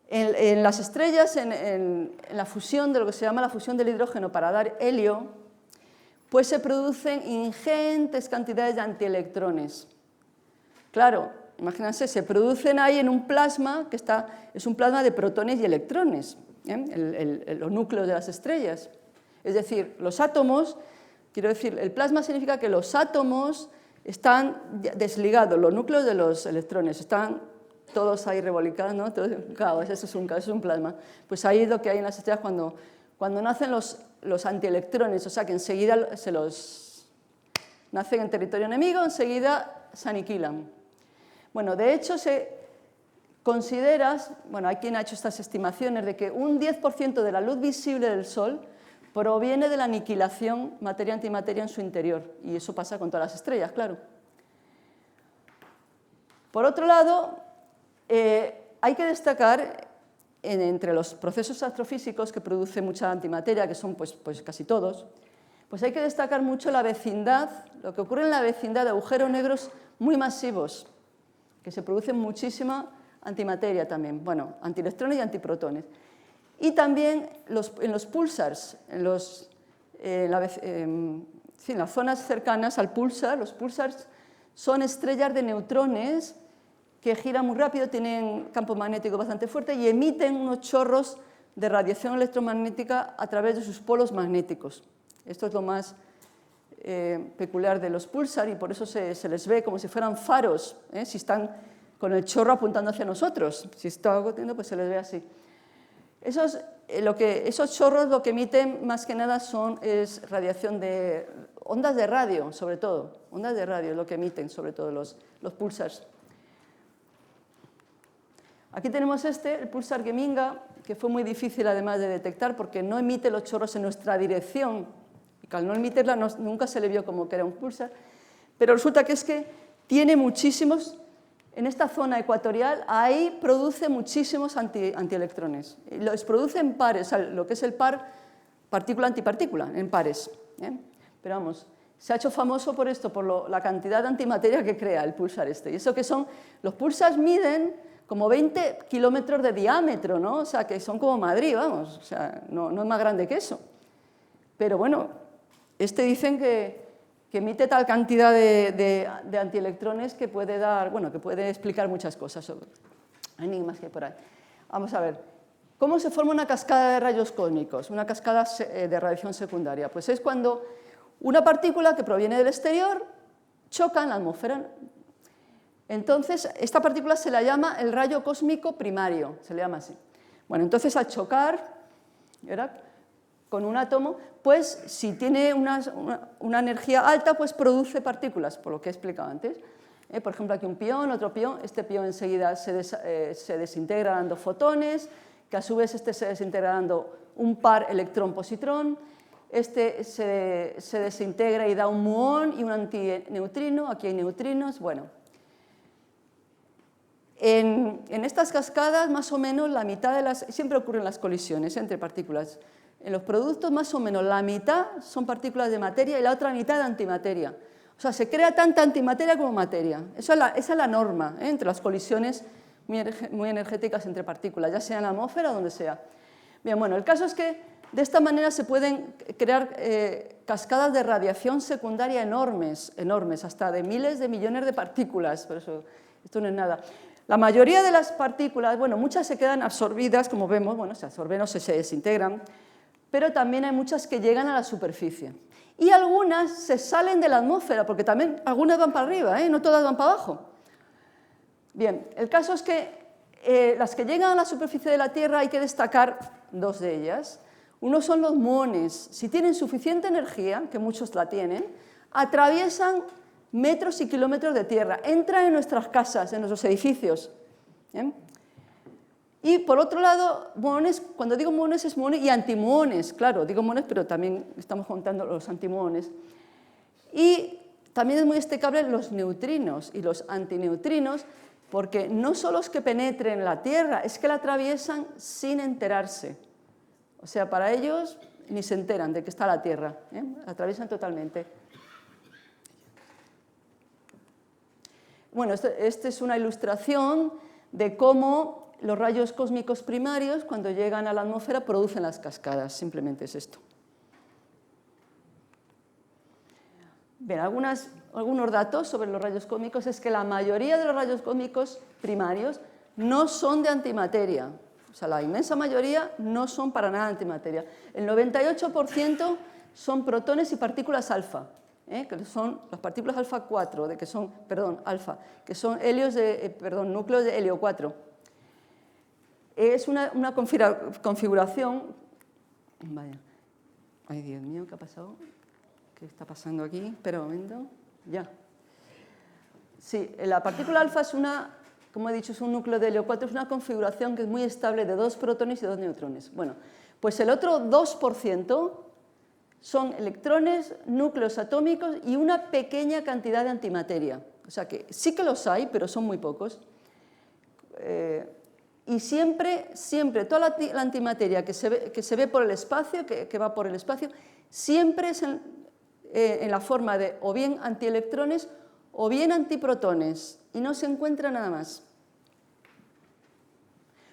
En las estrellas, en la fusión de lo que se llama la fusión del hidrógeno para dar helio, pues se producen ingentes cantidades de antielectrones. Claro, imagínense, se producen ahí en un plasma que es un plasma de protones y electrones, los núcleos de las estrellas. Es decir, los átomos, quiero decir, el plasma significa que los átomos están desligados, los núcleos de los electrones, están todos ahí revolcados, ¿no? Claro, eso es un plasma. Pues ahí es lo que hay en las estrellas cuando nacen los antielectrones, o sea que enseguida nacen en territorio enemigo, enseguida se aniquilan. Bueno, de hecho se considera, bueno, hay quien ha hecho estas estimaciones de que un 10% de la luz visible del Sol proviene de la aniquilación materia-antimateria en su interior, y eso pasa con todas las estrellas, claro. Por otro lado, hay que destacar entre los procesos astrofísicos que producen mucha antimateria, que son pues casi todos, pues hay que destacar mucho la vecindad, lo que ocurre en la vecindad de agujeros negros muy masivos, que se producen muchísima antimateria también, bueno, antielectrones y antiprotones. Y también en los pulsars, en las zonas cercanas al pulsar, los pulsars son estrellas de neutrones que giran muy rápido, tienen campo magnético bastante fuerte y emiten unos chorros de radiación electromagnética a través de sus polos magnéticos. Esto es lo más peculiar de los pulsar y por eso se les ve como si fueran faros, si están con el chorro apuntando hacia nosotros. Si está ocurriendo, pues se les ve así. Esos chorros lo que emiten más que nada es radiación de ondas de radio, sobre todo. Ondas de radio es lo que emiten, sobre todo los pulsars. Aquí tenemos el pulsar Geminga, que fue muy difícil además de detectar porque no emite los chorros en nuestra dirección. Y al no emitirla nunca se le vio como que era un pulsar. Pero resulta que es que tiene muchísimos, en esta zona ecuatorial, ahí produce muchísimos antielectrones. Los produce en pares, o sea, lo que es el par partícula-antipartícula, en pares. Pero vamos, se ha hecho famoso por esto, por la cantidad de antimateria que crea el pulsar este. Y eso que son, los pulsars miden como 20 kilómetros de diámetro, ¿no? O sea, que son como Madrid, vamos, o sea, no es más grande que eso. Pero bueno, dicen que emite tal cantidad de antielectrones que puede dar, bueno, que puede explicar muchas cosas sobre enigmas que hay por ahí. Vamos a ver, ¿cómo se forma una cascada de rayos cósmicos, una cascada de radiación secundaria? Pues es cuando una partícula que proviene del exterior choca en la atmósfera. Entonces, esta partícula se la llama el rayo cósmico primario, se le llama así. Bueno, entonces al chocar, ¿verdad?, con un átomo, pues si tiene una energía alta, pues produce partículas, por lo que he explicado antes. Por ejemplo, aquí un pión, otro pión, este pión enseguida se desintegra dando fotones, que a su vez se desintegra dando un par electrón-positrón, se desintegra y da un muón y un antineutrino, aquí hay neutrinos, bueno. En estas cascadas, más o menos, la mitad de las... Siempre ocurren las colisiones entre partículas. En los productos, más o menos, la mitad son partículas de materia y la otra mitad de antimateria. O sea, se crea tanta antimateria como materia. Esa es la norma, entre las colisiones muy energéticas entre partículas, ya sea en la atmósfera o donde sea. Bien, bueno, el caso es que de esta manera se pueden crear cascadas de radiación secundaria enormes, hasta de miles de millones de partículas, por eso esto no es nada. La mayoría de las partículas, bueno, muchas se quedan absorbidas, como vemos, bueno, se absorben o se desintegran, pero también hay muchas que llegan a la superficie. Y algunas se salen de la atmósfera, porque también algunas van para arriba, no todas van para abajo. Bien, el caso es que las que llegan a la superficie de la Tierra hay que destacar dos de ellas. Uno son los muones. Si tienen suficiente energía, que muchos la tienen, atraviesan metros y kilómetros de tierra, entran en nuestras casas, en nuestros edificios. Y por otro lado, muones, cuando digo muones es muones y antimuones, claro, digo muones, pero también estamos contando los antimuones. Y también es muy destacable los neutrinos y los antineutrinos, porque no solo es que penetren la Tierra, es que la atraviesan sin enterarse. O sea, para ellos ni se enteran de que está la Tierra, la atraviesan totalmente. Bueno, esta es una ilustración de cómo los rayos cósmicos primarios, cuando llegan a la atmósfera, producen las cascadas. Simplemente es esto. Bien, algunos datos sobre los rayos cósmicos es que la mayoría de los rayos cósmicos primarios no son de antimateria. O sea, la inmensa mayoría no son para nada antimateria. El 98% son protones y partículas alfa. Que son las partículas alfa 4, alfa, que son núcleos de helio 4. Es una configuración... Vaya. Ay, Dios mío, ¿qué ha pasado? ¿Qué está pasando aquí? Espera un momento. Ya. Sí, la partícula alfa es como he dicho, es un núcleo de helio 4, es una configuración que es muy estable de 2 protones y 2 neutrones. Bueno, pues el otro 2%, son electrones, núcleos atómicos y una pequeña cantidad de antimateria. O sea que sí que los hay, pero son muy pocos. Y siempre, toda la antimateria que se ve por el espacio, que va por el espacio, siempre es en la forma de o bien antielectrones o bien antiprotones, y no se encuentra nada más.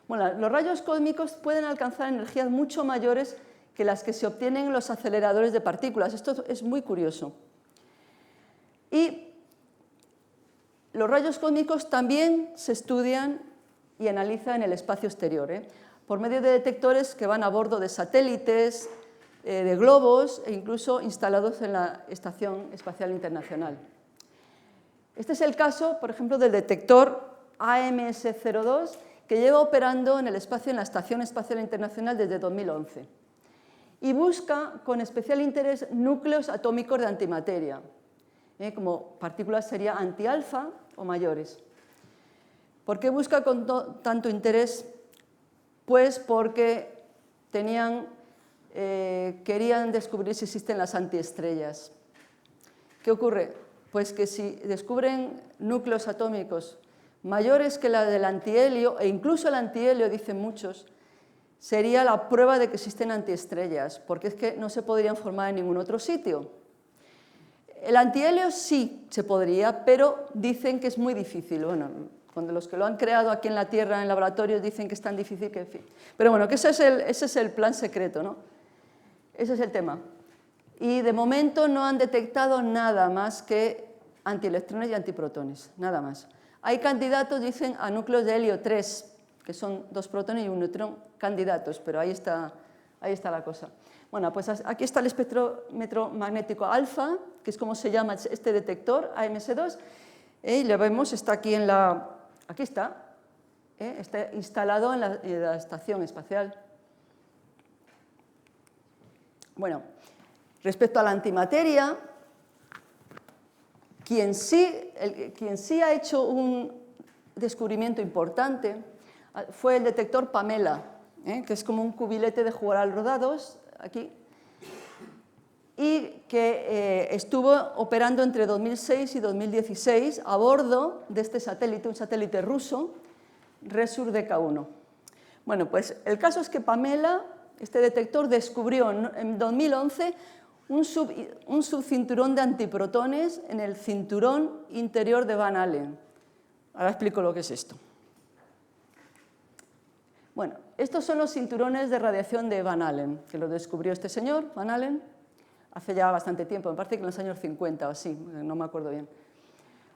Bueno, los rayos cósmicos pueden alcanzar energías mucho mayores que las que se obtienen en los aceleradores de partículas. Esto es muy curioso. Y los rayos cósmicos también se estudian y analizan en el espacio exterior, por medio de detectores que van a bordo de satélites, de globos e incluso instalados en la Estación Espacial Internacional. Este es el caso, por ejemplo, del detector AMS-02, que lleva operando en el espacio en la Estación Espacial Internacional desde 2011 y busca con especial interés núcleos atómicos de antimateria, como partículas sería antialfa o mayores. ¿Por qué busca con tanto interés? Pues porque querían descubrir si existen las antiestrellas. ¿Qué ocurre? Pues que si descubren núcleos atómicos mayores que la del antihelio, e incluso el antihelio, dicen muchos, sería la prueba de que existen antiestrellas, porque es que no se podrían formar en ningún otro sitio. El antihelio sí se podría, pero dicen que es muy difícil. Bueno, cuando los que lo han creado aquí en la Tierra, en laboratorios, dicen que es tan difícil que... En fin. Pero bueno, que ese es el plan secreto, ¿no? Ese es el tema. Y de momento no han detectado nada más que antielectrones y antiprotones, nada más. Hay candidatos, dicen, a núcleos de helio 3, que son 2 protones y un neutrón, candidatos, pero ahí está la cosa. Bueno, pues aquí está el espectrómetro magnético alfa, que es como se llama este detector, AMS2, y lo vemos, está aquí aquí está instalado en la Estación Espacial. Bueno, respecto a la antimateria, quien sí ha hecho un descubrimiento importante fue el detector Pamela, que es como un cubilete de jugar al rodados, aquí, y que estuvo operando entre 2006 y 2016 a bordo de este satélite, un satélite ruso, Resur DK1. Bueno, pues el caso es que Pamela, este detector, descubrió en 2011 un subcinturón de antiprotones en el cinturón interior de Van Allen. Ahora explico lo que es esto. Bueno, estos son los cinturones de radiación de Van Allen, que lo descubrió este señor, Van Allen, hace ya bastante tiempo, me parece que en los años 50 o así, no me acuerdo bien.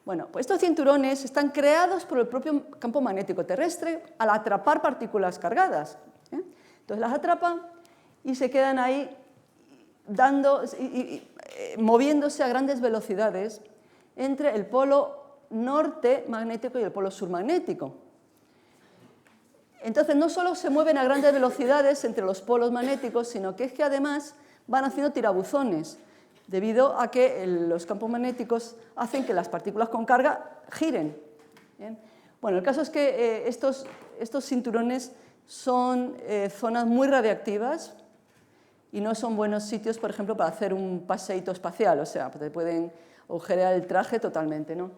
Bueno, pues estos cinturones están creados por el propio campo magnético terrestre al atrapar partículas cargadas. Entonces las atrapan y se quedan ahí moviéndose a grandes velocidades entre el polo norte magnético y el polo sur magnético. Entonces no solo se mueven a grandes velocidades entre los polos magnéticos, sino que es que además van haciendo tirabuzones, debido a que los campos magnéticos hacen que las partículas con carga giren. ¿Bien? Bueno, el caso es que estos cinturones son zonas muy radiactivas y no son buenos sitios, por ejemplo, para hacer un paseíto espacial, o sea, te pueden agujerear el traje totalmente, ¿no?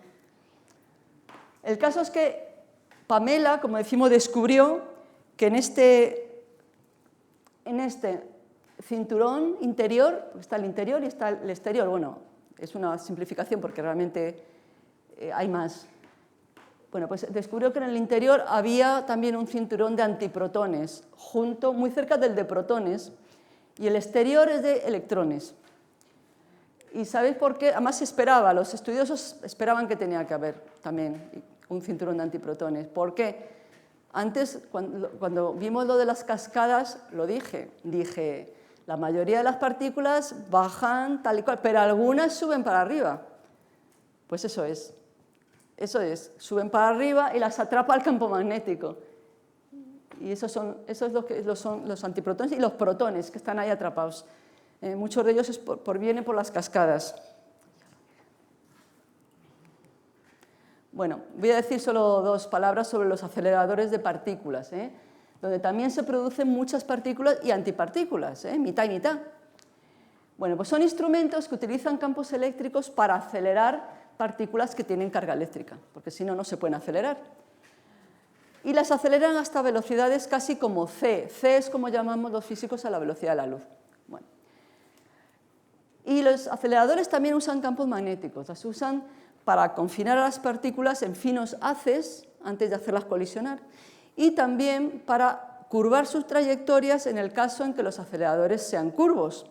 El caso es que Pamela, como decimos, descubrió que en este cinturón interior, está el interior y está el exterior. Bueno, es una simplificación porque realmente hay más. Bueno, pues descubrió que en el interior había también un cinturón de antiprotones, muy cerca del de protones, y el exterior es de electrones. ¿Y sabéis por qué? Además se esperaba, los estudiosos esperaban que tenía que haber también un cinturón de antiprotones. ¿Por qué? Antes, cuando vimos lo de las cascadas, lo dije, la mayoría de las partículas bajan tal y cual, pero algunas suben para arriba. Pues eso es, suben para arriba y las atrapa el campo magnético. Y eso es lo que son los antiprotones y los protones que están ahí atrapados. Muchos de ellos vienen por las cascadas. Bueno, voy a decir solo 2 palabras sobre los aceleradores de partículas, donde también se producen muchas partículas y antipartículas, mitad y mitad. Bueno, pues son instrumentos que utilizan campos eléctricos para acelerar partículas que tienen carga eléctrica, porque si no, no se pueden acelerar. Y las aceleran hasta velocidades casi como c. C es como llamamos los físicos a la velocidad de la luz. Bueno. Y los aceleradores también usan campos magnéticos, las usan para confinar a las partículas en finos haces antes de hacerlas colisionar y también para curvar sus trayectorias en el caso en que los aceleradores sean curvos.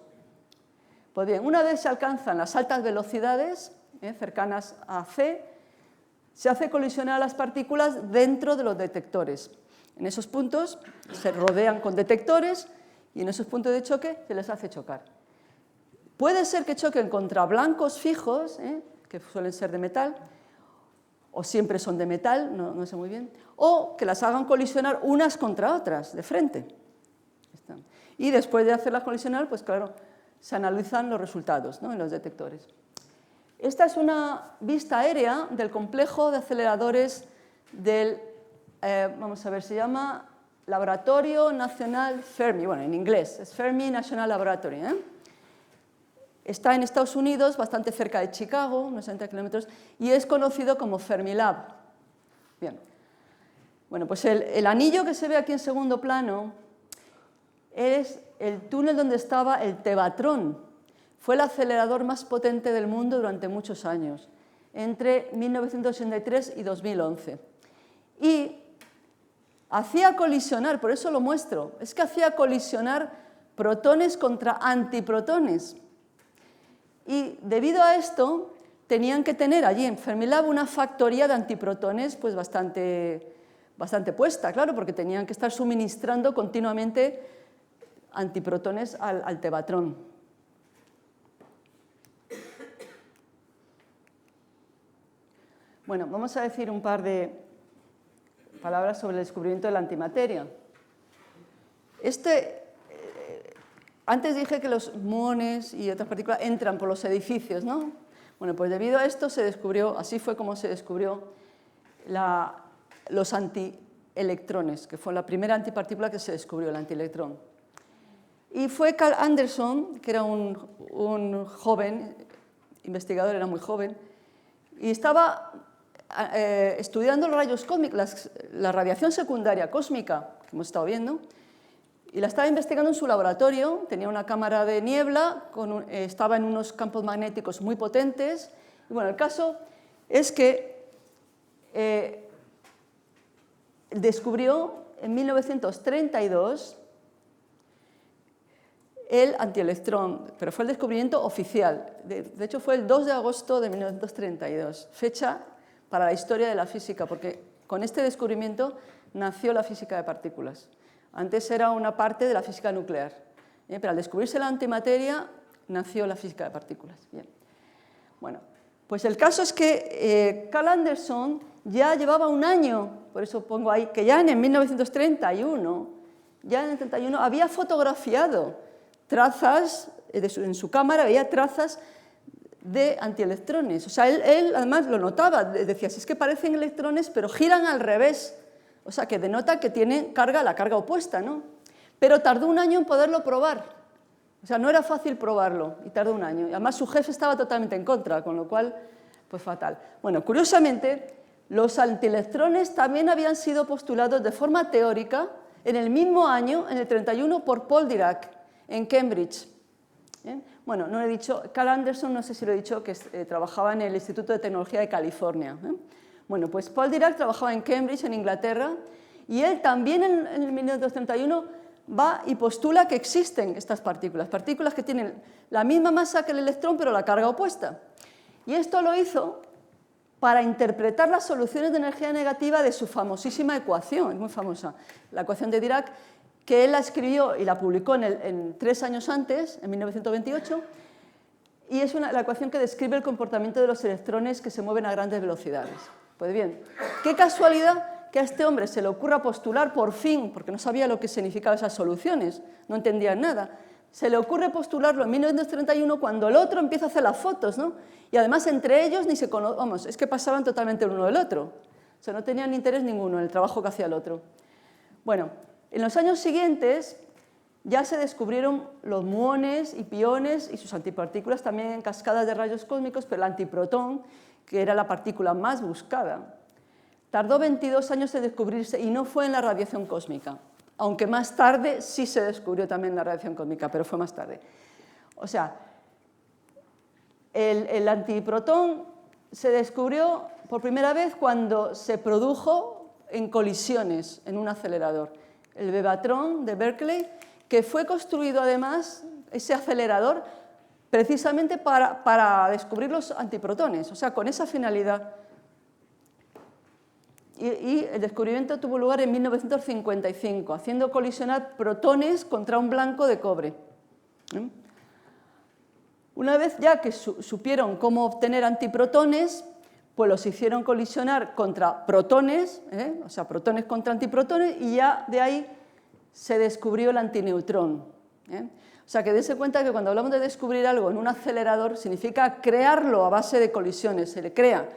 Pues bien, una vez se alcanzan las altas velocidades, cercanas a c, se hace colisionar a las partículas dentro de los detectores. En esos puntos se rodean con detectores y en esos puntos de choque se les hace chocar. Puede ser que choquen contra blancos fijos, que suelen ser de metal, o siempre son de metal, no sé muy bien, o que las hagan colisionar unas contra otras, de frente. Y después de hacerlas colisionar, pues claro, se analizan los resultados, ¿no?, en los detectores. Esta es una vista aérea del complejo de aceleradores del, vamos a ver, se llama Laboratorio Nacional Fermi, bueno, en inglés, es Fermi National Laboratory. Está en Estados Unidos, bastante cerca de Chicago, unos 60 kilómetros, y es conocido como Fermilab. Bien. Bueno, pues el anillo que se ve aquí en segundo plano es el túnel donde estaba el Tevatron. Fue el acelerador más potente del mundo durante muchos años, entre 1983 y 2011. Y hacía colisionar, por eso lo muestro, es que hacía colisionar protones contra antiprotones. Y debido a esto, tenían que tener allí en Fermilab una factoría de antiprotones pues bastante puesta, claro, porque tenían que estar suministrando continuamente antiprotones al Tevatron. Bueno, vamos a decir un par de palabras sobre el descubrimiento de la antimateria. Antes dije que los muones y otras partículas entran por los edificios, ¿no? Bueno, pues debido a esto se descubrió, así fue como se descubrió los antielectrones, que fue la primera antipartícula que se descubrió, el antielectrón. Y fue Carl Anderson, que era un joven investigador, era muy joven, y estaba estudiando los rayos cósmicos, la radiación secundaria cósmica que hemos estado viendo, y la estaba investigando en su laboratorio. Tenía una cámara de niebla, estaba en unos campos magnéticos muy potentes. Y bueno, el caso es que descubrió en 1932 el antielectrón, pero fue el descubrimiento oficial. De hecho, fue el 2 de agosto de 1932, fecha para la historia de la física, porque con este descubrimiento nació la física de partículas. Antes era una parte de la física nuclear, pero al descubrirse la antimateria nació la física de partículas. Bien. Bueno, pues el caso es que Carl Anderson ya llevaba un año, por eso pongo ahí, que ya en 1931, había fotografiado trazas, en su cámara veía trazas de antielectrones. O sea, él además lo notaba, decía, si es que parecen electrones, pero giran al revés. O sea, que denota que tienen la carga opuesta, ¿no? Pero tardó un año en poderlo probar. O sea, no era fácil probarlo, y tardó un año. Y además su jefe estaba totalmente en contra, con lo cual, pues fatal. Bueno, curiosamente, los antielectrones también habían sido postulados de forma teórica en el mismo año, en el 31, por Paul Dirac, en Cambridge. Bueno, no he dicho, Carl Anderson, no sé si lo he dicho, que trabajaba en el Instituto de Tecnología de California. Bueno, pues Paul Dirac trabajaba en Cambridge, en Inglaterra, y él también en 1931 va y postula que existen estas partículas que tienen la misma masa que el electrón, pero la carga opuesta. Y esto lo hizo para interpretar las soluciones de energía negativa de su famosísima ecuación, es muy famosa, la ecuación de Dirac, que él la escribió y la publicó 3 años antes, en 1928, y es la ecuación que describe el comportamiento de los electrones que se mueven a grandes velocidades. Pues bien, qué casualidad que a este hombre se le ocurra postular por fin, porque no sabía lo que significaban esas soluciones, no entendía nada, se le ocurre postularlo en 1931 cuando el otro empieza a hacer las fotos, ¿no? Y además entre ellos ni se conocen, vamos, es que pasaban totalmente el uno del otro, o sea, no tenían interés ninguno en el trabajo que hacía el otro. Bueno, en los años siguientes, ya se descubrieron los muones y piones y sus antipartículas también en cascadas de rayos cósmicos, pero el antiprotón, que era la partícula más buscada, tardó 22 años en descubrirse y no fue en la radiación cósmica, aunque más tarde sí se descubrió también la radiación cósmica, pero fue más tarde. O sea, el antiprotón se descubrió por primera vez cuando se produjo en colisiones en un acelerador. El Bevatron de Berkeley, que fue construido además, ese acelerador, precisamente para descubrir los antiprotones, o sea, con esa finalidad. Y el descubrimiento tuvo lugar en 1955, haciendo colisionar protones contra un blanco de cobre. Una vez ya que supieron cómo obtener antiprotones, pues los hicieron colisionar contra protones, o sea, protones contra antiprotones, y ya de ahí se descubrió el antineutrón. O sea, que dése cuenta que cuando hablamos de descubrir algo en un acelerador, significa crearlo a base de colisiones, se le crea.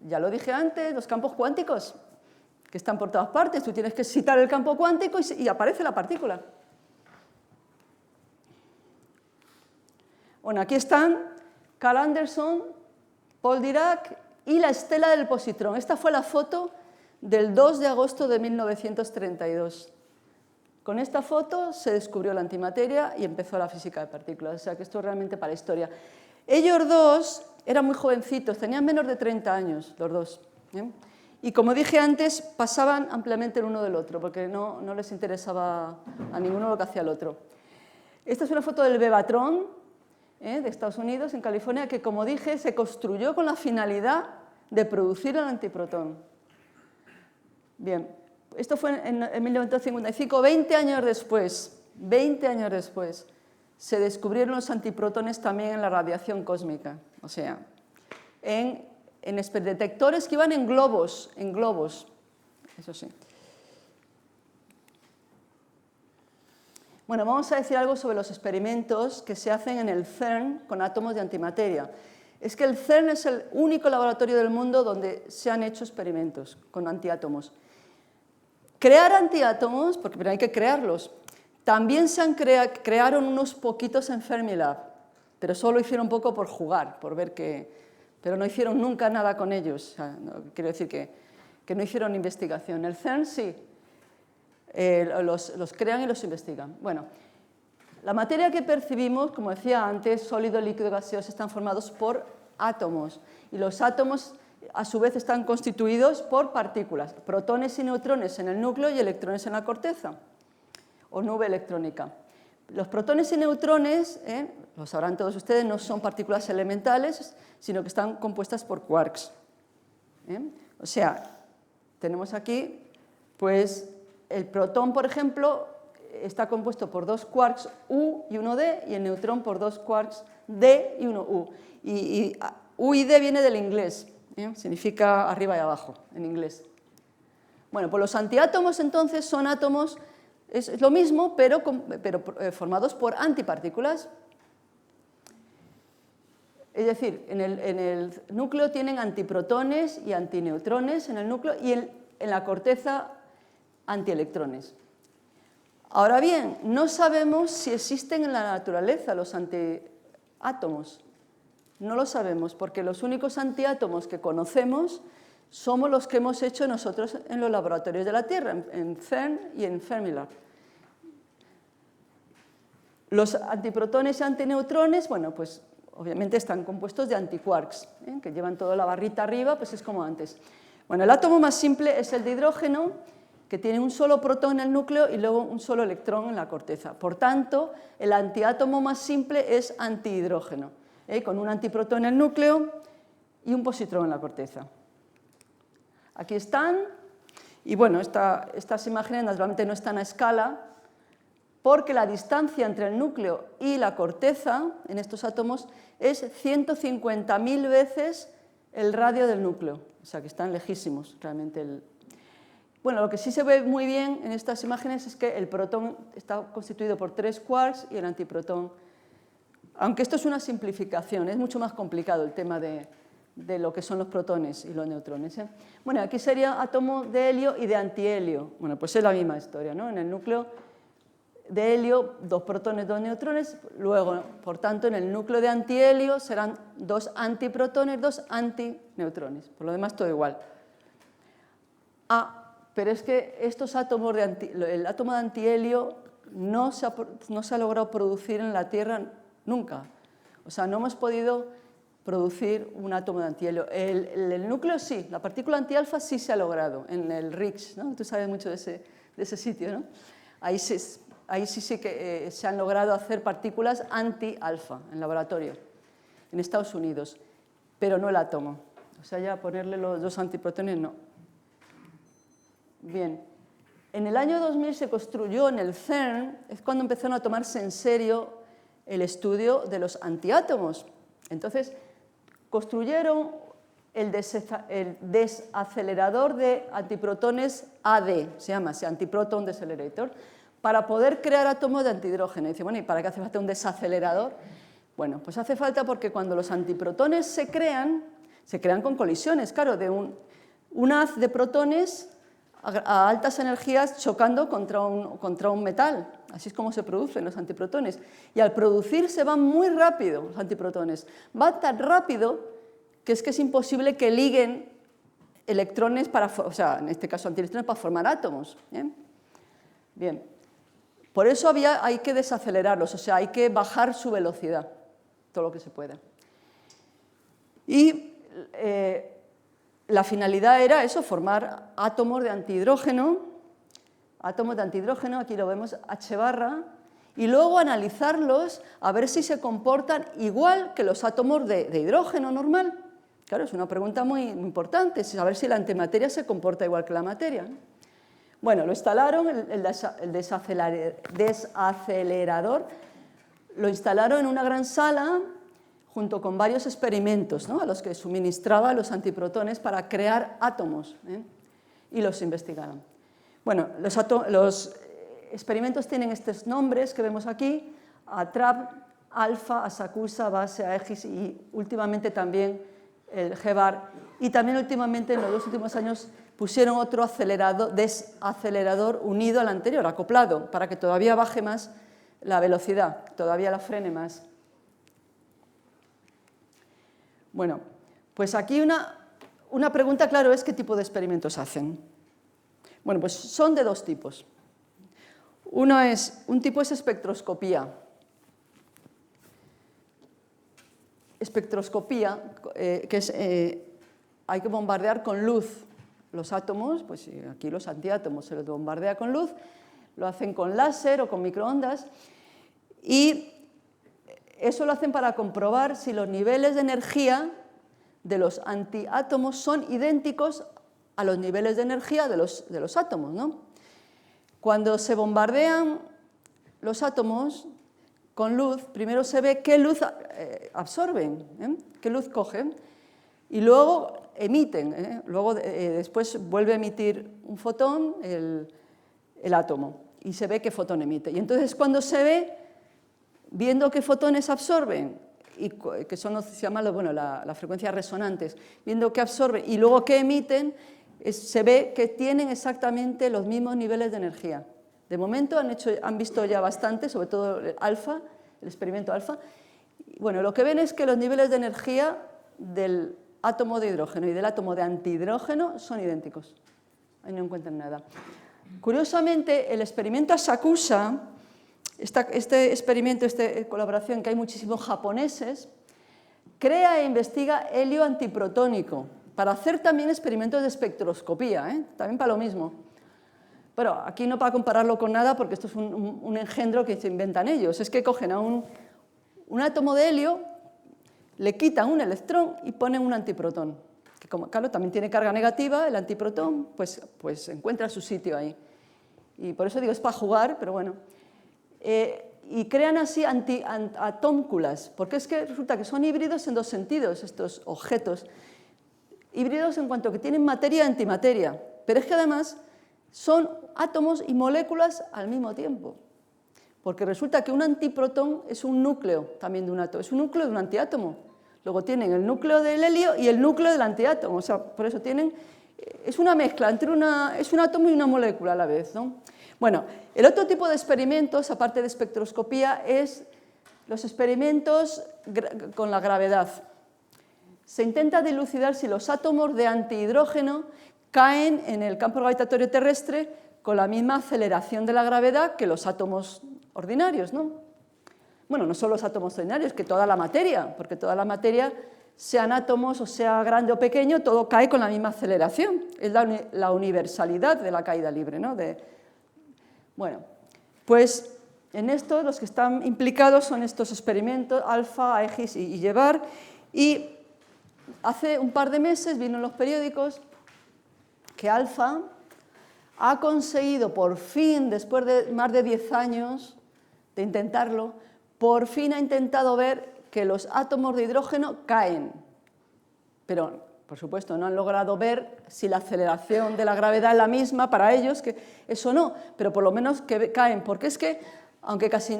Ya lo dije antes, los campos cuánticos, que están por todas partes, tú tienes que excitar el campo cuántico y aparece la partícula. Bueno, aquí están Carl Anderson, Paul Dirac y la estela del positrón. Esta fue la foto del 2 de agosto de 1932. Con esta foto se descubrió la antimateria y empezó la física de partículas, o sea que esto es realmente para la historia. Ellos dos eran muy jovencitos, tenían menos de 30 años, los dos. Y como dije antes, pasaban ampliamente el uno del otro, porque no les interesaba a ninguno lo que hacía el otro. Esta es una foto del Bevatron, de Estados Unidos, en California, que como dije, se construyó con la finalidad de producir el antiprotón. Bien, esto fue en 1955, 20 años después, se descubrieron los antiprotones también en la radiación cósmica, o sea, en detectores que iban en globos, eso sí. Bueno, vamos a decir algo sobre los experimentos que se hacen en el CERN con átomos de antimateria. Es que el CERN es el único laboratorio del mundo donde se han hecho experimentos con antiátomos. Crear antiátomos, porque primero hay que crearlos, también crearon unos poquitos en Fermilab, pero solo hicieron un poco por jugar, por ver que... Pero no hicieron nunca nada con ellos, o sea, quiero decir que no hicieron investigación. El CERN sí, los crean y los investigan. Bueno, la materia que percibimos, como decía antes, sólido, líquido, gaseoso, están formados por átomos, y los átomos a su vez están constituidos por partículas, protones y neutrones en el núcleo y electrones en la corteza, o nube electrónica. Los protones y neutrones, lo sabrán todos ustedes, no son partículas elementales, sino que están compuestas por quarks. O sea, tenemos aquí, pues, el protón, por ejemplo, está compuesto por dos quarks U y uno D, y el neutrón por dos quarks D y uno U. Y U y D viene del inglés, significa arriba y abajo en inglés. Bueno, pues los antiátomos entonces son átomos, es lo mismo, pero formados por antipartículas. Es decir, en el núcleo tienen antiprotones y antineutrones en el núcleo, y en la corteza antielectrones. Ahora bien, no sabemos si existen en la naturaleza los antiátomos. No lo sabemos, porque los únicos antiátomos que conocemos somos los que hemos hecho nosotros en los laboratorios de la Tierra, en CERN y en Fermilab. Los antiprotones y antineutrones, bueno, pues obviamente están compuestos de antiquarks, que llevan toda la barrita arriba, pues es como antes. Bueno, el átomo más simple es el de hidrógeno, que tiene un solo protón en el núcleo y luego un solo electrón en la corteza. Por tanto, el antiátomo más simple es antihidrógeno, con un antiprotón en el núcleo y un positrón en la corteza. Aquí están, y bueno, estas imágenes naturalmente no están a escala, porque la distancia entre el núcleo y la corteza en estos átomos es 150.000 veces el radio del núcleo, o sea que están lejísimos realmente. Bueno, lo que sí se ve muy bien en estas imágenes es que el protón está constituido por 3 quarks y el antiprotón. Aunque esto es una simplificación, es mucho más complicado el tema de lo que son los protones y los neutrones. Bueno, aquí sería átomo de helio y de antihelio. Bueno, pues es la misma historia, ¿no? En el núcleo de helio, 2 protones, 2 neutrones. Luego, por tanto, en el núcleo de antihelio serán 2 antiprotones, 2 antineutrones. Por lo demás, todo igual. Pero es que estos átomos el átomo de antihelio no se ha logrado producir en la Tierra nunca. O sea, no hemos podido producir un átomo de antihelio. El núcleo sí, la partícula antialfa sí se ha logrado en el RICS, ¿no? Tú sabes mucho de ese sitio, ¿no? Ahí sí que se han logrado hacer partículas anti-alfa en laboratorio, en Estados Unidos, pero no el átomo. O sea, ya ponerle los 2 antiprotones, no. Bien, en el año 2000 se construyó en el CERN, es cuando empezaron a tomarse en serio el estudio de los antiátomos. Entonces, construyeron el desacelerador de antiprotones AD, se llama así, Antiproton Decelerator, para poder crear átomos de antihidrógeno. Y dice, bueno, ¿y para qué hace falta un desacelerador? Bueno, pues hace falta porque cuando los antiprotones se crean con colisiones, claro, de un haz de protones a altas energías chocando contra un metal. Así es como se producen los antiprotones. Y al producirse van muy rápido los antiprotones. Van tan rápido que es imposible que liguen electrones o sea, en este caso antielectrones para formar átomos. Bien. Por eso hay que desacelerarlos, o sea, hay que bajar su velocidad, todo lo que se pueda. Y la finalidad era eso, formar átomos de antihidrógeno, aquí lo vemos, H barra, y luego analizarlos a ver si se comportan igual que los átomos de hidrógeno normal. Claro, es una pregunta muy importante, saber si la antimateria se comporta igual que la materia, ¿no? Bueno, lo instalaron, el desacelerador, lo instalaron en una gran sala junto con varios experimentos, ¿no?, a los que suministraba los antiprotones para crear átomos, y los investigaron. Bueno, los experimentos tienen estos nombres que vemos aquí, ATRAP, alfa, Asakusa, base, Aegis y últimamente también el GBAR. Y también últimamente, en los 2 últimos años, pusieron otro desacelerador unido al anterior, acoplado, para que todavía baje más la velocidad, todavía la frene más. Bueno, pues aquí una pregunta, claro, es ¿qué tipo de experimentos hacen? Bueno, pues son de 2 tipos. Un tipo es espectroscopía. Espectroscopía, que es, hay que bombardear con luz los átomos, pues aquí los antiátomos se los bombardea con luz, lo hacen con láser o con microondas, y eso lo hacen para comprobar si los niveles de energía de los antiátomos son idénticos a los niveles de energía de los átomos, ¿no? Cuando se bombardean los átomos con luz, primero se ve qué luz absorben, qué luz cogen, y luego emiten, luego después vuelve a emitir un fotón el átomo, y se ve qué fotón emite. Y entonces cuando se ve, viendo qué fotones absorben, y que son, se llama las frecuencias resonantes, viendo qué absorben y luego qué emiten, se ve que tienen exactamente los mismos niveles de energía. De momento han visto ya bastante, sobre todo el experimento alfa. Bueno, lo que ven es que los niveles de energía del átomo de hidrógeno y del átomo de antihidrógeno son idénticos. Ahí no encuentran nada. Curiosamente, el experimento Asakusa, este experimento, esta colaboración, que hay muchísimos japoneses, crea e investiga helio antiprotónico para hacer también experimentos de espectroscopía, también para lo mismo. Pero aquí no para compararlo con nada, porque esto es un engendro que se inventan ellos. Es que cogen a un átomo de helio, le quitan un electrón y ponen un antiprotón, que como claro, también tiene carga negativa, el antiprotón pues encuentra su sitio ahí. Y por eso digo, es para jugar, pero bueno. Y crean así atómculas, porque es que resulta que son híbridos en 2 sentidos estos objetos. Híbridos en cuanto que tienen materia y antimateria, pero es que además son átomos y moléculas al mismo tiempo, porque resulta que un antiprotón es un núcleo también de un átomo, es un núcleo de un antiátomo. Luego tienen el núcleo del helio y el núcleo del antiátomo, o sea, por eso es una mezcla entre es un átomo y una molécula a la vez, ¿no? Bueno, el otro tipo de experimentos, aparte de espectroscopía, es los experimentos con la gravedad. Se intenta dilucidar si los átomos de antihidrógeno caen en el campo gravitatorio terrestre con la misma aceleración de la gravedad que los átomos ordinarios, ¿no? Bueno, no solo los átomos ordinarios, que toda la materia, porque toda la materia, sean átomos o sea grande o pequeño, todo cae con la misma aceleración. Es la universalidad de la caída libre, ¿no? Bueno, pues en esto los que están implicados son estos experimentos, Alpha, Aegis y Llevar, y hace un par de meses vino en los periódicos que Alpha ha conseguido por fin, después de más de 10 años de intentarlo, por fin ha intentado ver que los átomos de hidrógeno caen. Pero, por supuesto, no han logrado ver si la aceleración de la gravedad es la misma para ellos, que eso no, pero por lo menos que caen, porque es que, aunque casi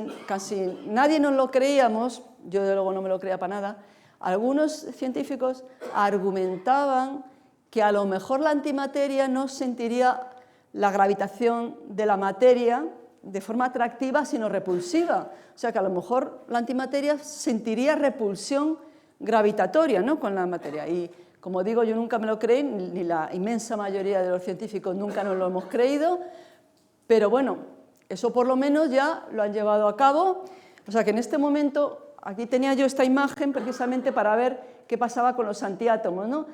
nadie nos lo creíamos, yo de luego no me lo creía para nada, algunos científicos argumentaban que a lo mejor la antimateria no sentiría la gravitación de la materia de forma atractiva, sino repulsiva. O sea, que a lo mejor la antimateria sentiría repulsión gravitatoria, ¿no?, con la materia. Y, como digo, yo nunca me lo creí, ni la inmensa mayoría de los científicos nunca nos lo hemos creído, pero bueno, eso por lo menos ya lo han llevado a cabo. O sea, que en este momento, aquí tenía yo esta imagen precisamente para ver qué pasaba con los antiátomos, ¿no?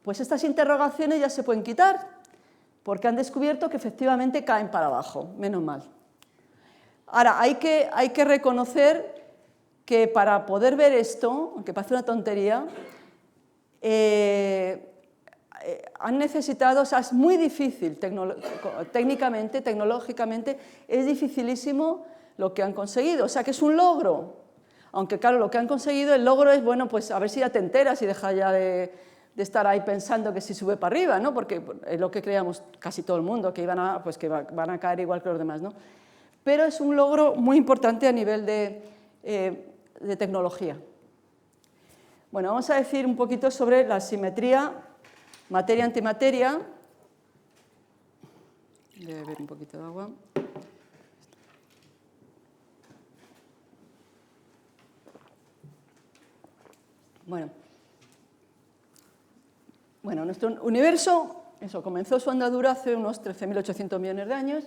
Pues estas interrogaciones ya se pueden quitar, porque han descubierto que efectivamente caen para abajo, menos mal. Ahora, hay que reconocer que para poder ver esto, aunque parece una tontería, han necesitado, o sea, es muy difícil técnicamente, tecnológicamente, es dificilísimo lo que han conseguido, o sea, que es un logro, aunque claro, lo que han conseguido, el logro es, bueno, pues a ver si ya te enteras y dejas ya de estar ahí pensando que si sube para arriba, ¿no?, porque es lo que creíamos casi todo el mundo, que van a caer igual que los demás, ¿no? Pero es un logro muy importante a nivel de tecnología. Bueno, vamos a decir un poquito sobre la simetría materia-antimateria. Voy a beber un poquito de agua. Bueno, nuestro universo comenzó su andadura hace unos 13.800 millones de años,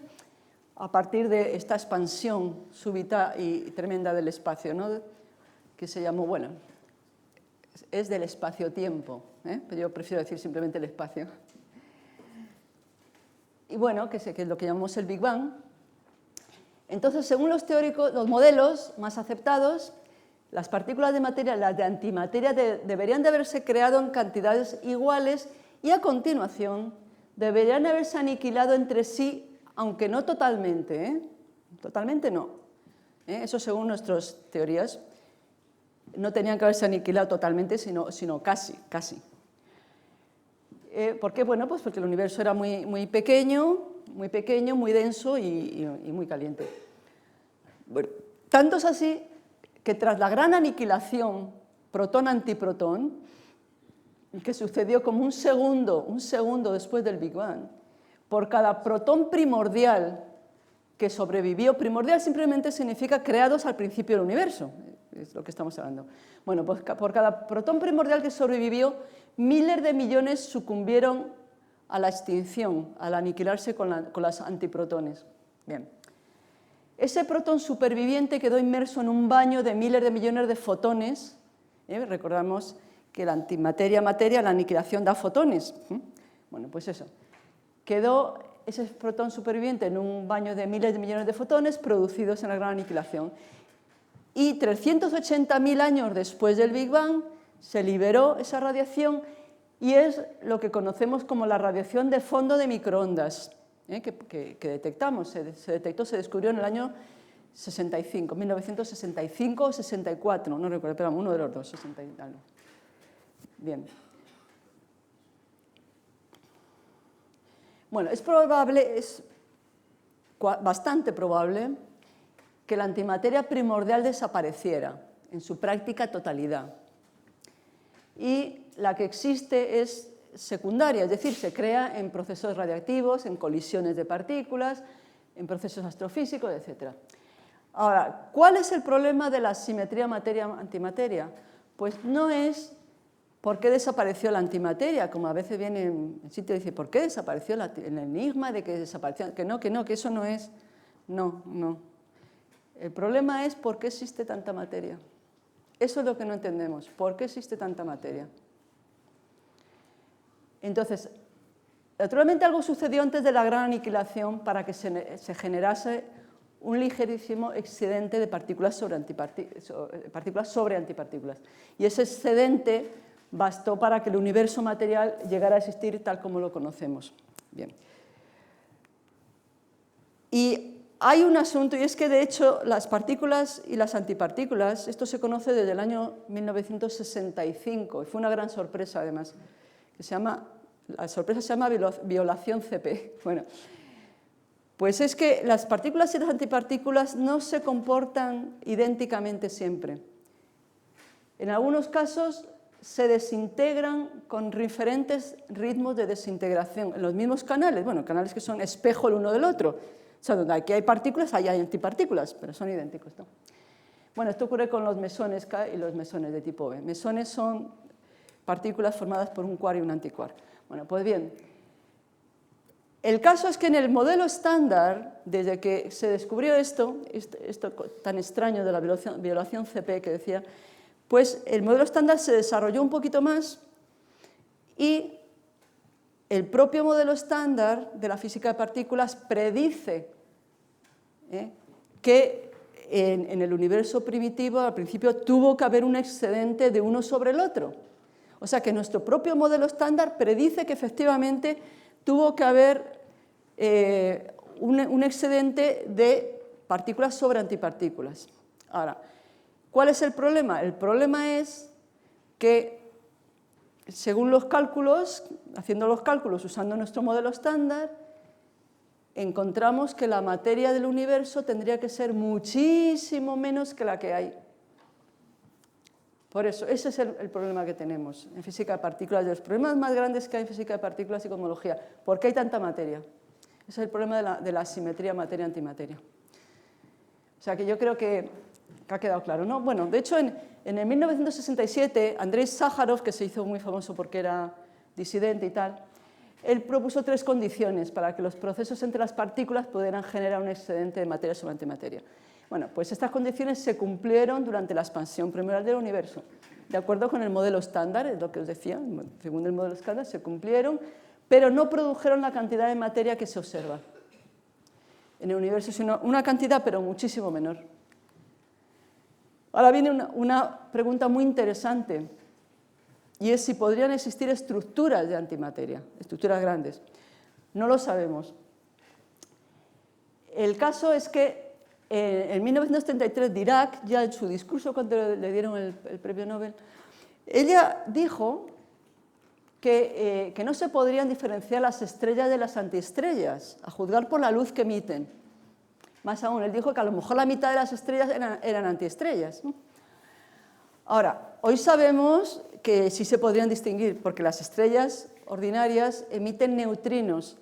a partir de esta expansión súbita y tremenda del espacio, ¿no?, que se llamó, bueno, es del espacio-tiempo, pero yo prefiero decir simplemente el espacio. Y bueno, que es lo que llamamos el Big Bang. Entonces, según los teóricos, los modelos más aceptados, las partículas de materia, las de antimateria, deberían de haberse creado en cantidades iguales y a continuación deberían haberse aniquilado entre sí, aunque no totalmente, totalmente no. Eso según nuestras teorías. No tenían que haberse aniquilado totalmente, sino casi. ¿Por qué? Bueno, pues porque el universo era muy pequeño, muy denso y muy caliente. Bueno, tanto es así que tras la gran aniquilación protón-antiprotón, que sucedió como un segundo después del Big Bang, por cada protón primordial que sobrevivió, primordial simplemente significa creados al principio del universo, es lo que estamos hablando. Bueno, pues por cada protón primordial que sobrevivió, miles de millones sucumbieron a la extinción, al aniquilarse con las antiprotones. Bien. Ese protón superviviente quedó inmerso en un baño de miles de millones de fotones. Recordamos que la antimateria, la aniquilación da fotones. Bueno, pues eso. Quedó ese protón superviviente en un baño de miles de millones de fotones producidos en la gran aniquilación. Y 380.000 años después del Big Bang se liberó esa radiación y es lo que conocemos como la radiación de fondo de microondas, que detectamos, se descubrió en el año 65, 1965 o 64, no recuerdo, pero uno de los dos, 60 y tal. Bien. Bueno, es bastante probable que la antimateria primordial desapareciera en su práctica totalidad. Y la que existe es secundaria, es decir, se crea en procesos radiactivos, en colisiones de partículas, en procesos astrofísicos, etc. Ahora, ¿cuál es el problema de la simetría materia-antimateria? Pues no es por qué desapareció la antimateria, como a veces viene en el sitio y dice, ¿por qué desapareció el enigma de que desapareció? Que no, que eso no es. No, no. El problema es por qué existe tanta materia. Eso es lo que no entendemos. ¿Por qué existe tanta materia? Entonces, naturalmente algo sucedió antes de la gran aniquilación para que se generase un ligerísimo excedente de partículas sobre antipartículas. Y ese excedente bastó para que el universo material llegara a existir tal como lo conocemos. Bien. Y hay un asunto, y es que de hecho las partículas y las antipartículas, esto se conoce desde el año 1965, y fue una gran sorpresa además, que la sorpresa se llama violación CP. Bueno, pues es que las partículas y las antipartículas no se comportan idénticamente siempre. En algunos casos se desintegran con diferentes ritmos de desintegración en los mismos canales, bueno, canales que son espejo el uno del otro. O sea, donde aquí hay partículas, ahí hay antipartículas, pero son idénticos, ¿no? Bueno, esto ocurre con los mesones K y los mesones de tipo B. Mesones son partículas formadas por un quark y un antiquark. Bueno, pues bien, el caso es que en el modelo estándar, desde que se descubrió esto tan extraño de la violación CP que decía, pues el modelo estándar se desarrolló un poquito más y el propio modelo estándar de la física de partículas predice que en el universo primitivo al principio tuvo que haber un excedente de uno sobre el otro. O sea que nuestro propio modelo estándar predice que efectivamente tuvo que haber un excedente de partículas sobre antipartículas. Ahora, ¿cuál es el problema? El problema es que, según los cálculos, haciendo los cálculos usando nuestro modelo estándar, encontramos que la materia del universo tendría que ser muchísimo menos que la que hay. Por eso, ese es el problema que tenemos en física de partículas, de los problemas más grandes que hay en física de partículas y cosmología. ¿Por qué hay tanta materia? Ese es el problema de la simetría materia-antimateria. O sea que yo creo que ha quedado claro, ¿no? Bueno, de hecho, en el 1967, Andrei Sájarov, que se hizo muy famoso porque era disidente y tal, él propuso 3 condiciones para que los procesos entre las partículas pudieran generar un excedente de materia sobre antimateria. Bueno, pues estas condiciones se cumplieron durante la expansión primaria del universo. De acuerdo con el modelo estándar, es lo que os decía, según el modelo estándar se cumplieron, pero no produjeron la cantidad de materia que se observa en el universo, sino una cantidad, pero muchísimo menor. Ahora viene una pregunta muy interesante, y es si podrían existir estructuras de antimateria, estructuras grandes. No lo sabemos. El caso es que en 1933 Dirac, ya en su discurso cuando le dieron el premio Nobel, ella dijo que no se podrían diferenciar las estrellas de las antiestrellas, a juzgar por la luz que emiten. Más aún, él dijo que a lo mejor la mitad de las estrellas eran antiestrellas, ¿no? Ahora, hoy sabemos que sí se podrían distinguir, porque las estrellas ordinarias emiten neutrinos,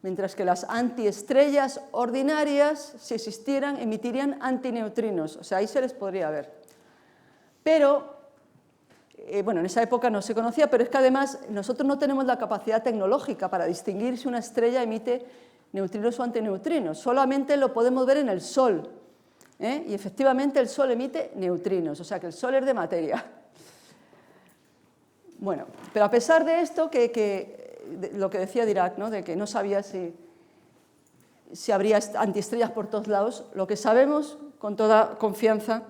mientras que las antiestrellas ordinarias, si existieran, emitirían antineutrinos. O sea, ahí se les podría ver. Pero, bueno, en esa época no se conocía, pero es que además nosotros no tenemos la capacidad tecnológica para distinguir si una estrella emite neutrinos o antineutrinos. Solamente lo podemos ver en el Sol. Y efectivamente el Sol emite neutrinos, o sea que el Sol es de materia. Bueno, pero a pesar de esto, lo que decía Dirac, ¿no? De que no sabía si habría antiestrellas por todos lados, lo que sabemos con toda confianza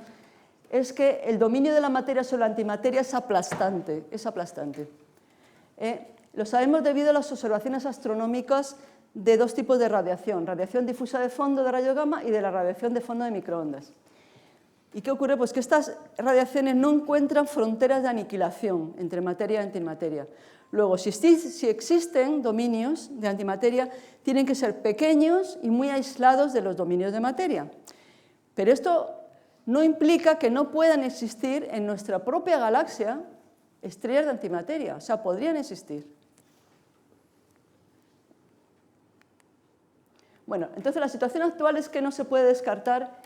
es que el dominio de la materia sobre la antimateria es aplastante. Lo sabemos debido a las observaciones astronómicas de 2 tipos de radiación difusa de fondo de rayos gamma y de la radiación de fondo de microondas. ¿Y qué ocurre? Pues que estas radiaciones no encuentran fronteras de aniquilación entre materia y antimateria. Luego, si existen dominios de antimateria, tienen que ser pequeños y muy aislados de los dominios de materia. Pero esto no implica que no puedan existir en nuestra propia galaxia estrellas de antimateria, o sea, podrían existir. Bueno, Bueno, entonces la situación actual es que no se puede descartar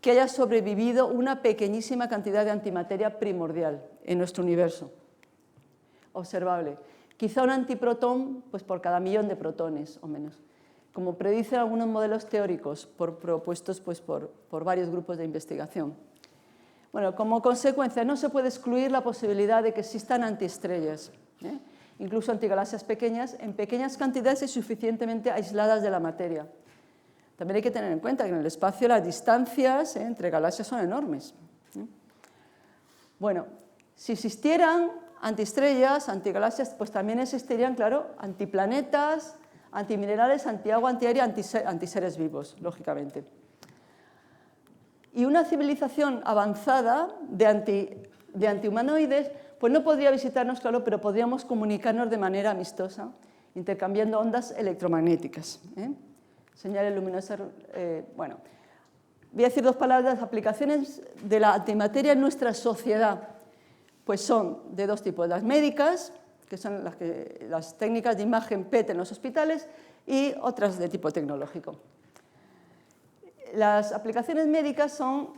que haya sobrevivido una pequeñísima cantidad de antimateria primordial en nuestro universo, observable. Quizá un antiprotón pues, por cada millón de protones o menos, como predicen algunos modelos teóricos propuestos pues, por varios grupos de investigación. Bueno, como consecuencia, no se puede excluir la posibilidad de que existan antiestrellas, incluso antigalaxias pequeñas, en pequeñas cantidades y suficientemente aisladas de la materia. También hay que tener en cuenta que en el espacio las distancias entre galaxias son enormes. Bueno, si existieran antiestrellas, antigalaxias, pues también existirían, claro, antiplanetas, antiminerales, antiagua, antiaire, antiseres vivos, lógicamente. Y una civilización avanzada de antihumanoides, pues no podría visitarnos, claro, pero podríamos comunicarnos de manera amistosa, intercambiando ondas electromagnéticas. Señales luminosas, bueno, voy a decir dos palabras. Las aplicaciones de la antimateria en nuestra sociedad, pues son de dos tipos: las médicas, que son las técnicas de imagen PET en los hospitales, y otras de tipo tecnológico. Las aplicaciones médicas son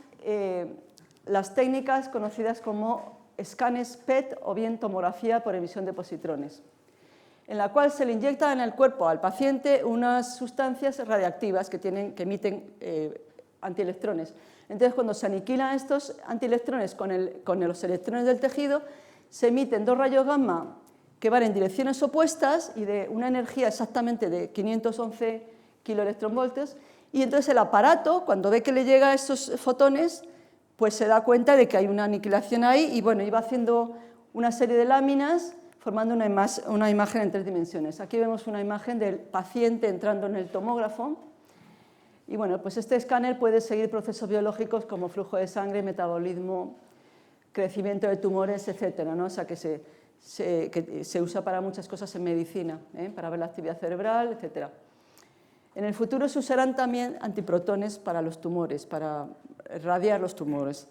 las técnicas conocidas como escáneres PET o bien tomografía por emisión de positrones, en la cual se le inyecta en el cuerpo al paciente unas sustancias radiactivas que emiten antielectrones. Entonces, cuando se aniquilan estos antielectrones con los electrones del tejido, se emiten dos rayos gamma que van en direcciones opuestas y de una energía exactamente de 511 kiloelectronvoltios, y entonces el aparato, cuando ve que le llega esos fotones, pues se da cuenta de que hay una aniquilación ahí y bueno, iba haciendo una serie de láminas formando una imagen en 3 dimensiones. Aquí vemos una imagen del paciente entrando en el tomógrafo y bueno, pues este escáner puede seguir procesos biológicos como flujo de sangre, metabolismo, crecimiento de tumores, etcétera, ¿no? O sea que se usa para muchas cosas en medicina, para ver la actividad cerebral, etcétera. En el futuro se usarán también antiprotones para los tumores, para irradiar los tumores.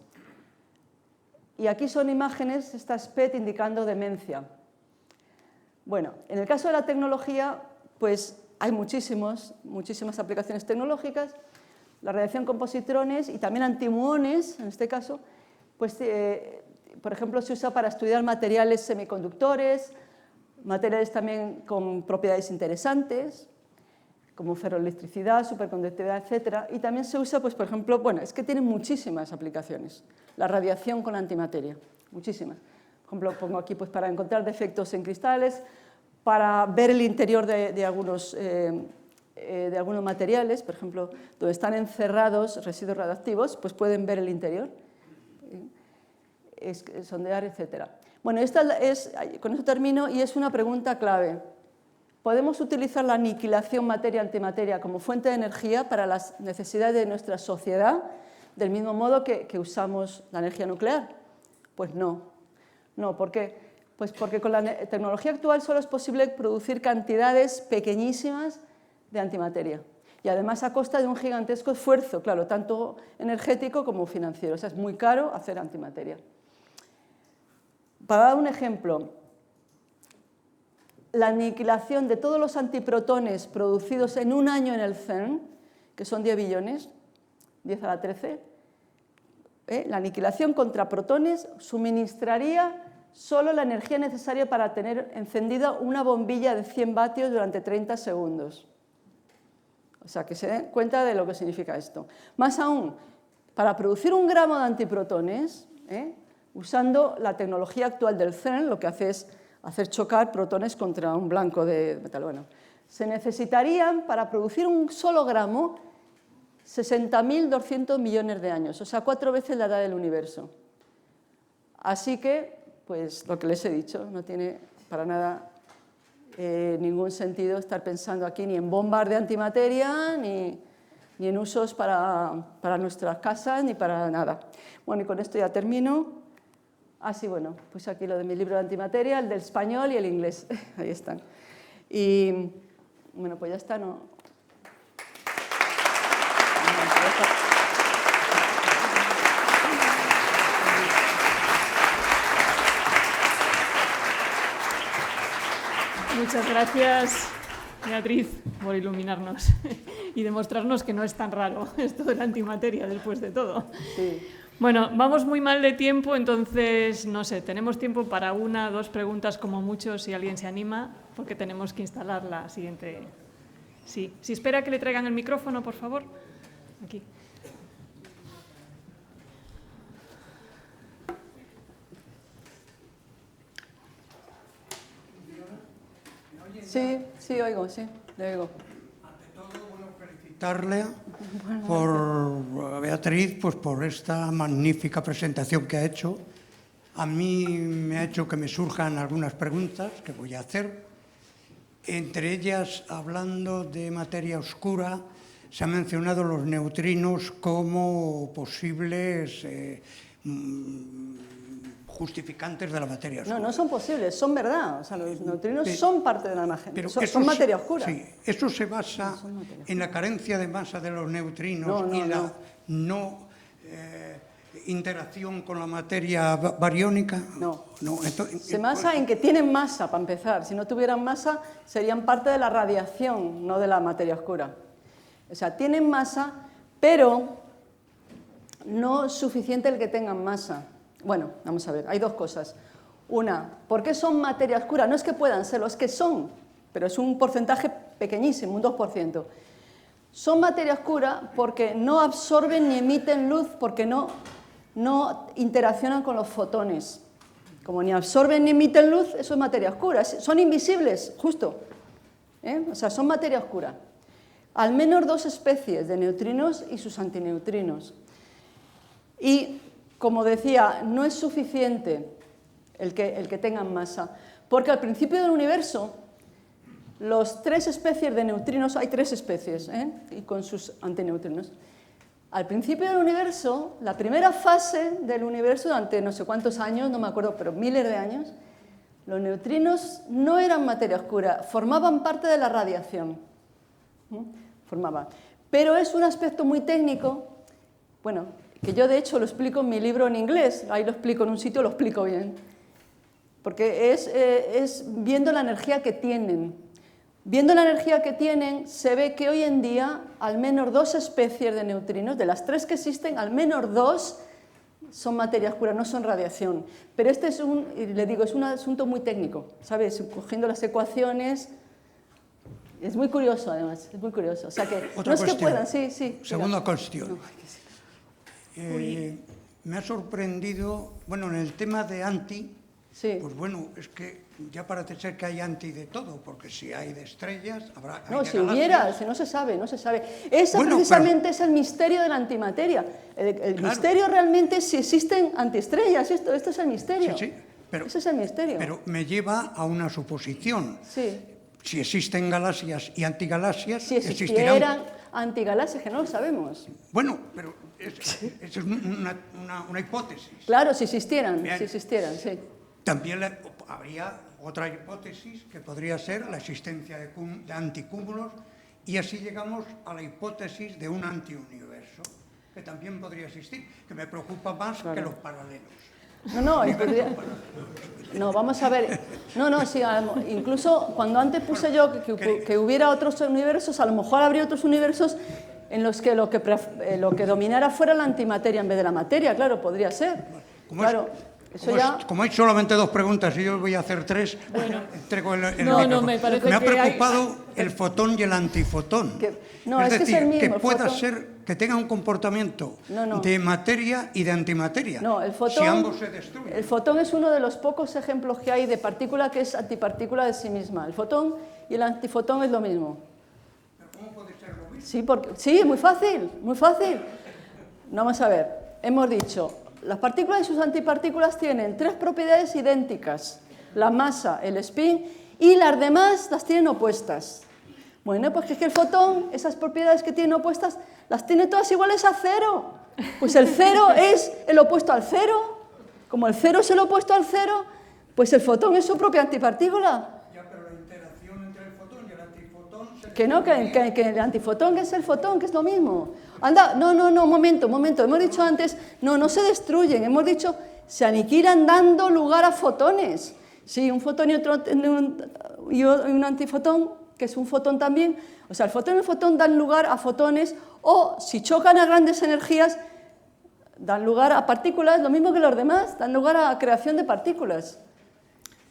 Y aquí son imágenes, estas PET indicando demencia. Bueno, en el caso de la tecnología, pues hay muchísimas aplicaciones tecnológicas. La radiación con positrones y también antimuones, en este caso, pues por ejemplo se usa para estudiar materiales semiconductores, materiales también con propiedades interesantes, como ferroelectricidad, superconductividad, etcétera. Y también se usa, pues, por ejemplo, bueno, es que tiene muchísimas aplicaciones, la radiación con antimateria, muchísimas. Por ejemplo, pongo aquí pues, para encontrar defectos en cristales, para ver el interior de algunos materiales, por ejemplo, donde están encerrados residuos radioactivos, pues pueden ver el interior, sondear, etcétera. Bueno, con eso termino y es una pregunta clave. ¿Podemos utilizar la aniquilación materia-antimateria como fuente de energía para las necesidades de nuestra sociedad del mismo modo que usamos la energía nuclear? Pues no. No, ¿por qué? Pues porque con la tecnología actual solo es posible producir cantidades pequeñísimas de antimateria y además a costa de un gigantesco esfuerzo, claro, tanto energético como financiero. O sea, es muy caro hacer antimateria. Para dar un ejemplo, la aniquilación de todos los antiprotones producidos en un año en el CERN, que son 10 billones, 10 a la 13, la aniquilación contra protones suministraría solo la energía necesaria para tener encendida una bombilla de 100 vatios durante 30 segundos. O sea, que se den cuenta de lo que significa esto. Más aún, para producir 1 gramo de antiprotones, usando la tecnología actual del CERN, lo que hace es hacer chocar protones contra un blanco de metal. Bueno, se necesitarían, para producir 1 solo gramo, 60.200 millones de años, o sea, 4 veces la edad del universo. Así que, pues lo que les he dicho, no tiene para nada ningún sentido estar pensando aquí ni en bombas de antimateria, ni en usos para nuestras casas, ni para nada. Bueno, y con esto ya termino. Sí, bueno, pues aquí lo de mi libro de antimateria, el del español y el inglés. Ahí están. Y bueno, pues ya está, ¿no? Muchas gracias, Beatriz, por iluminarnos. y demostrarnos que no es tan raro esto de la antimateria después de todo. Sí. Bueno, vamos muy mal de tiempo, entonces, no sé, tenemos tiempo para 1 o 2 preguntas como mucho, si alguien se anima, porque tenemos que instalar la siguiente. Sí, si espera que le traigan el micrófono, por favor. Aquí. Sí, sí, oigo, sí, le oigo. Ante todo, bueno, felicitarle por Beatriz, pues por esta magnífica presentación que ha hecho. A mí me ha hecho que me surjan algunas preguntas que voy a hacer. Entre ellas, hablando de materia oscura, se han mencionado los neutrinos como posibles justificantes de la materia oscura. No, no son posibles, son verdad. O sea, los neutrinos son parte de la materia, son materia oscura. Sí, eso se basa en la carencia de masa de los neutrinos y la no interacción con la materia bariónica. No. Entonces, se basa en que tienen masa, para empezar. Si no tuvieran masa, serían parte de la radiación, no de la materia oscura. O sea, tienen masa, pero no es suficiente el que tengan masa. Bueno, vamos a ver, hay 2 cosas. Una, ¿por qué son materia oscura? No es que puedan serlo, es que son, pero es un porcentaje pequeñísimo, un 2%. Son materia oscura porque no absorben ni emiten luz, porque no interaccionan con los fotones. Como ni absorben ni emiten luz, eso es materia oscura. Son invisibles, justo. O sea, son materia oscura. Al menos 2 especies de neutrinos y sus antineutrinos. Y como decía, no es suficiente el que tengan masa, porque al principio del universo, los 3 especies de neutrinos, hay 3 especies, y con sus antineutrinos. Al principio del universo, la primera fase del universo, durante no sé cuántos años, no me acuerdo, pero miles de años, los neutrinos no eran materia oscura, formaban parte de la radiación. Formaban. Pero es un aspecto muy técnico, bueno, que yo de hecho lo explico en mi libro en inglés, ahí lo explico en un sitio, lo explico bien, porque es viendo la energía que tienen. Viendo la energía que tienen, se ve que hoy en día al menos 2 especies de neutrinos, de las 3 que existen, al menos 2 son materia oscura, no son radiación. Pero este es un asunto muy técnico, ¿sabes? Cogiendo las ecuaciones. Es muy curioso, además, es muy curioso. O sea que otra no es cuestión. que puedan, sí. Segunda cuestión. No. Me ha sorprendido, bueno, en el tema de anti, Sí. pues bueno, es que ya parece ser que hay anti de todo, porque si hay de estrellas, habrá... No, hay de si galaxias. hubiera, si no se sabe, no se sabe. Ese Bueno, precisamente es el misterio de la antimateria. El Claro. misterio realmente es si existen antiestrellas, esto es el misterio. Sí, pero, ese es el misterio. Pero me lleva a una suposición. Sí. Si existen galaxias y antigalaxias, Si existieran antigalaxias, que no lo sabemos. Bueno, pero es una hipótesis. Claro, si existieran, Bien. sí. También habría otra hipótesis que podría ser la existencia de anticúmulos, y así llegamos a la hipótesis de un antiuniverso, que también podría existir, que me preocupa más que los paralelos. No, vamos a ver. No, sí, incluso cuando antes puse yo que hubiera otros universos, a lo mejor habría otros universos en los que lo que dominara fuera la antimateria en vez de la materia, claro, podría ser. Como hay solamente 2 preguntas y yo voy a hacer 3, entrego el micrófono. me parece me ha que preocupado el fotón y el antifotón. es decir, el mismo, que pueda fotón. ser que tenga un comportamiento de materia y de antimateria. No, el fotón, si ambos se destruyen. El fotón es uno de los pocos ejemplos que hay de partícula que es antipartícula de sí misma. El fotón y el antifotón es lo mismo. ¿Pero cómo puede ser lo mismo? Sí, muy fácil. Vamos a ver, hemos dicho, las partículas y sus antipartículas tienen 3 propiedades idénticas: la masa, el spin, y las demás las tienen opuestas. Bueno, pues es que el fotón, esas propiedades que tiene opuestas, las tiene todas iguales a 0. Pues el 0 es el opuesto al 0. Como el 0 es el opuesto al 0, pues el fotón es su propia antipartícula. Ya, pero la interacción entre el fotón y el antifotón... Que el antifotón es el fotón, que es lo mismo. Anda, no, un momento. Hemos dicho antes, no se destruyen, hemos dicho, se aniquilan dando lugar a fotones. Sí, un fotón y un antifotón que es un fotón también. O sea, el fotón y el fotón dan lugar a fotones, o si chocan a grandes energías, dan lugar a partículas, lo mismo que los demás, dan lugar a creación de partículas.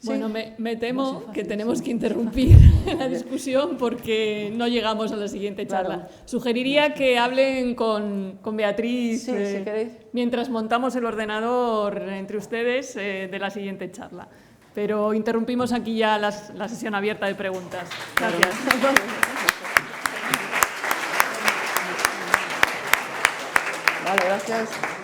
¿Sí? Bueno, me temo que tenemos que interrumpir la discusión porque no llegamos a la siguiente charla. Claro. Sugeriría que hablen con Beatriz Sí, si queréis. mientras montamos el ordenador entre ustedes de la siguiente charla. Pero interrumpimos aquí ya la sesión abierta de preguntas. Gracias. Vale, gracias.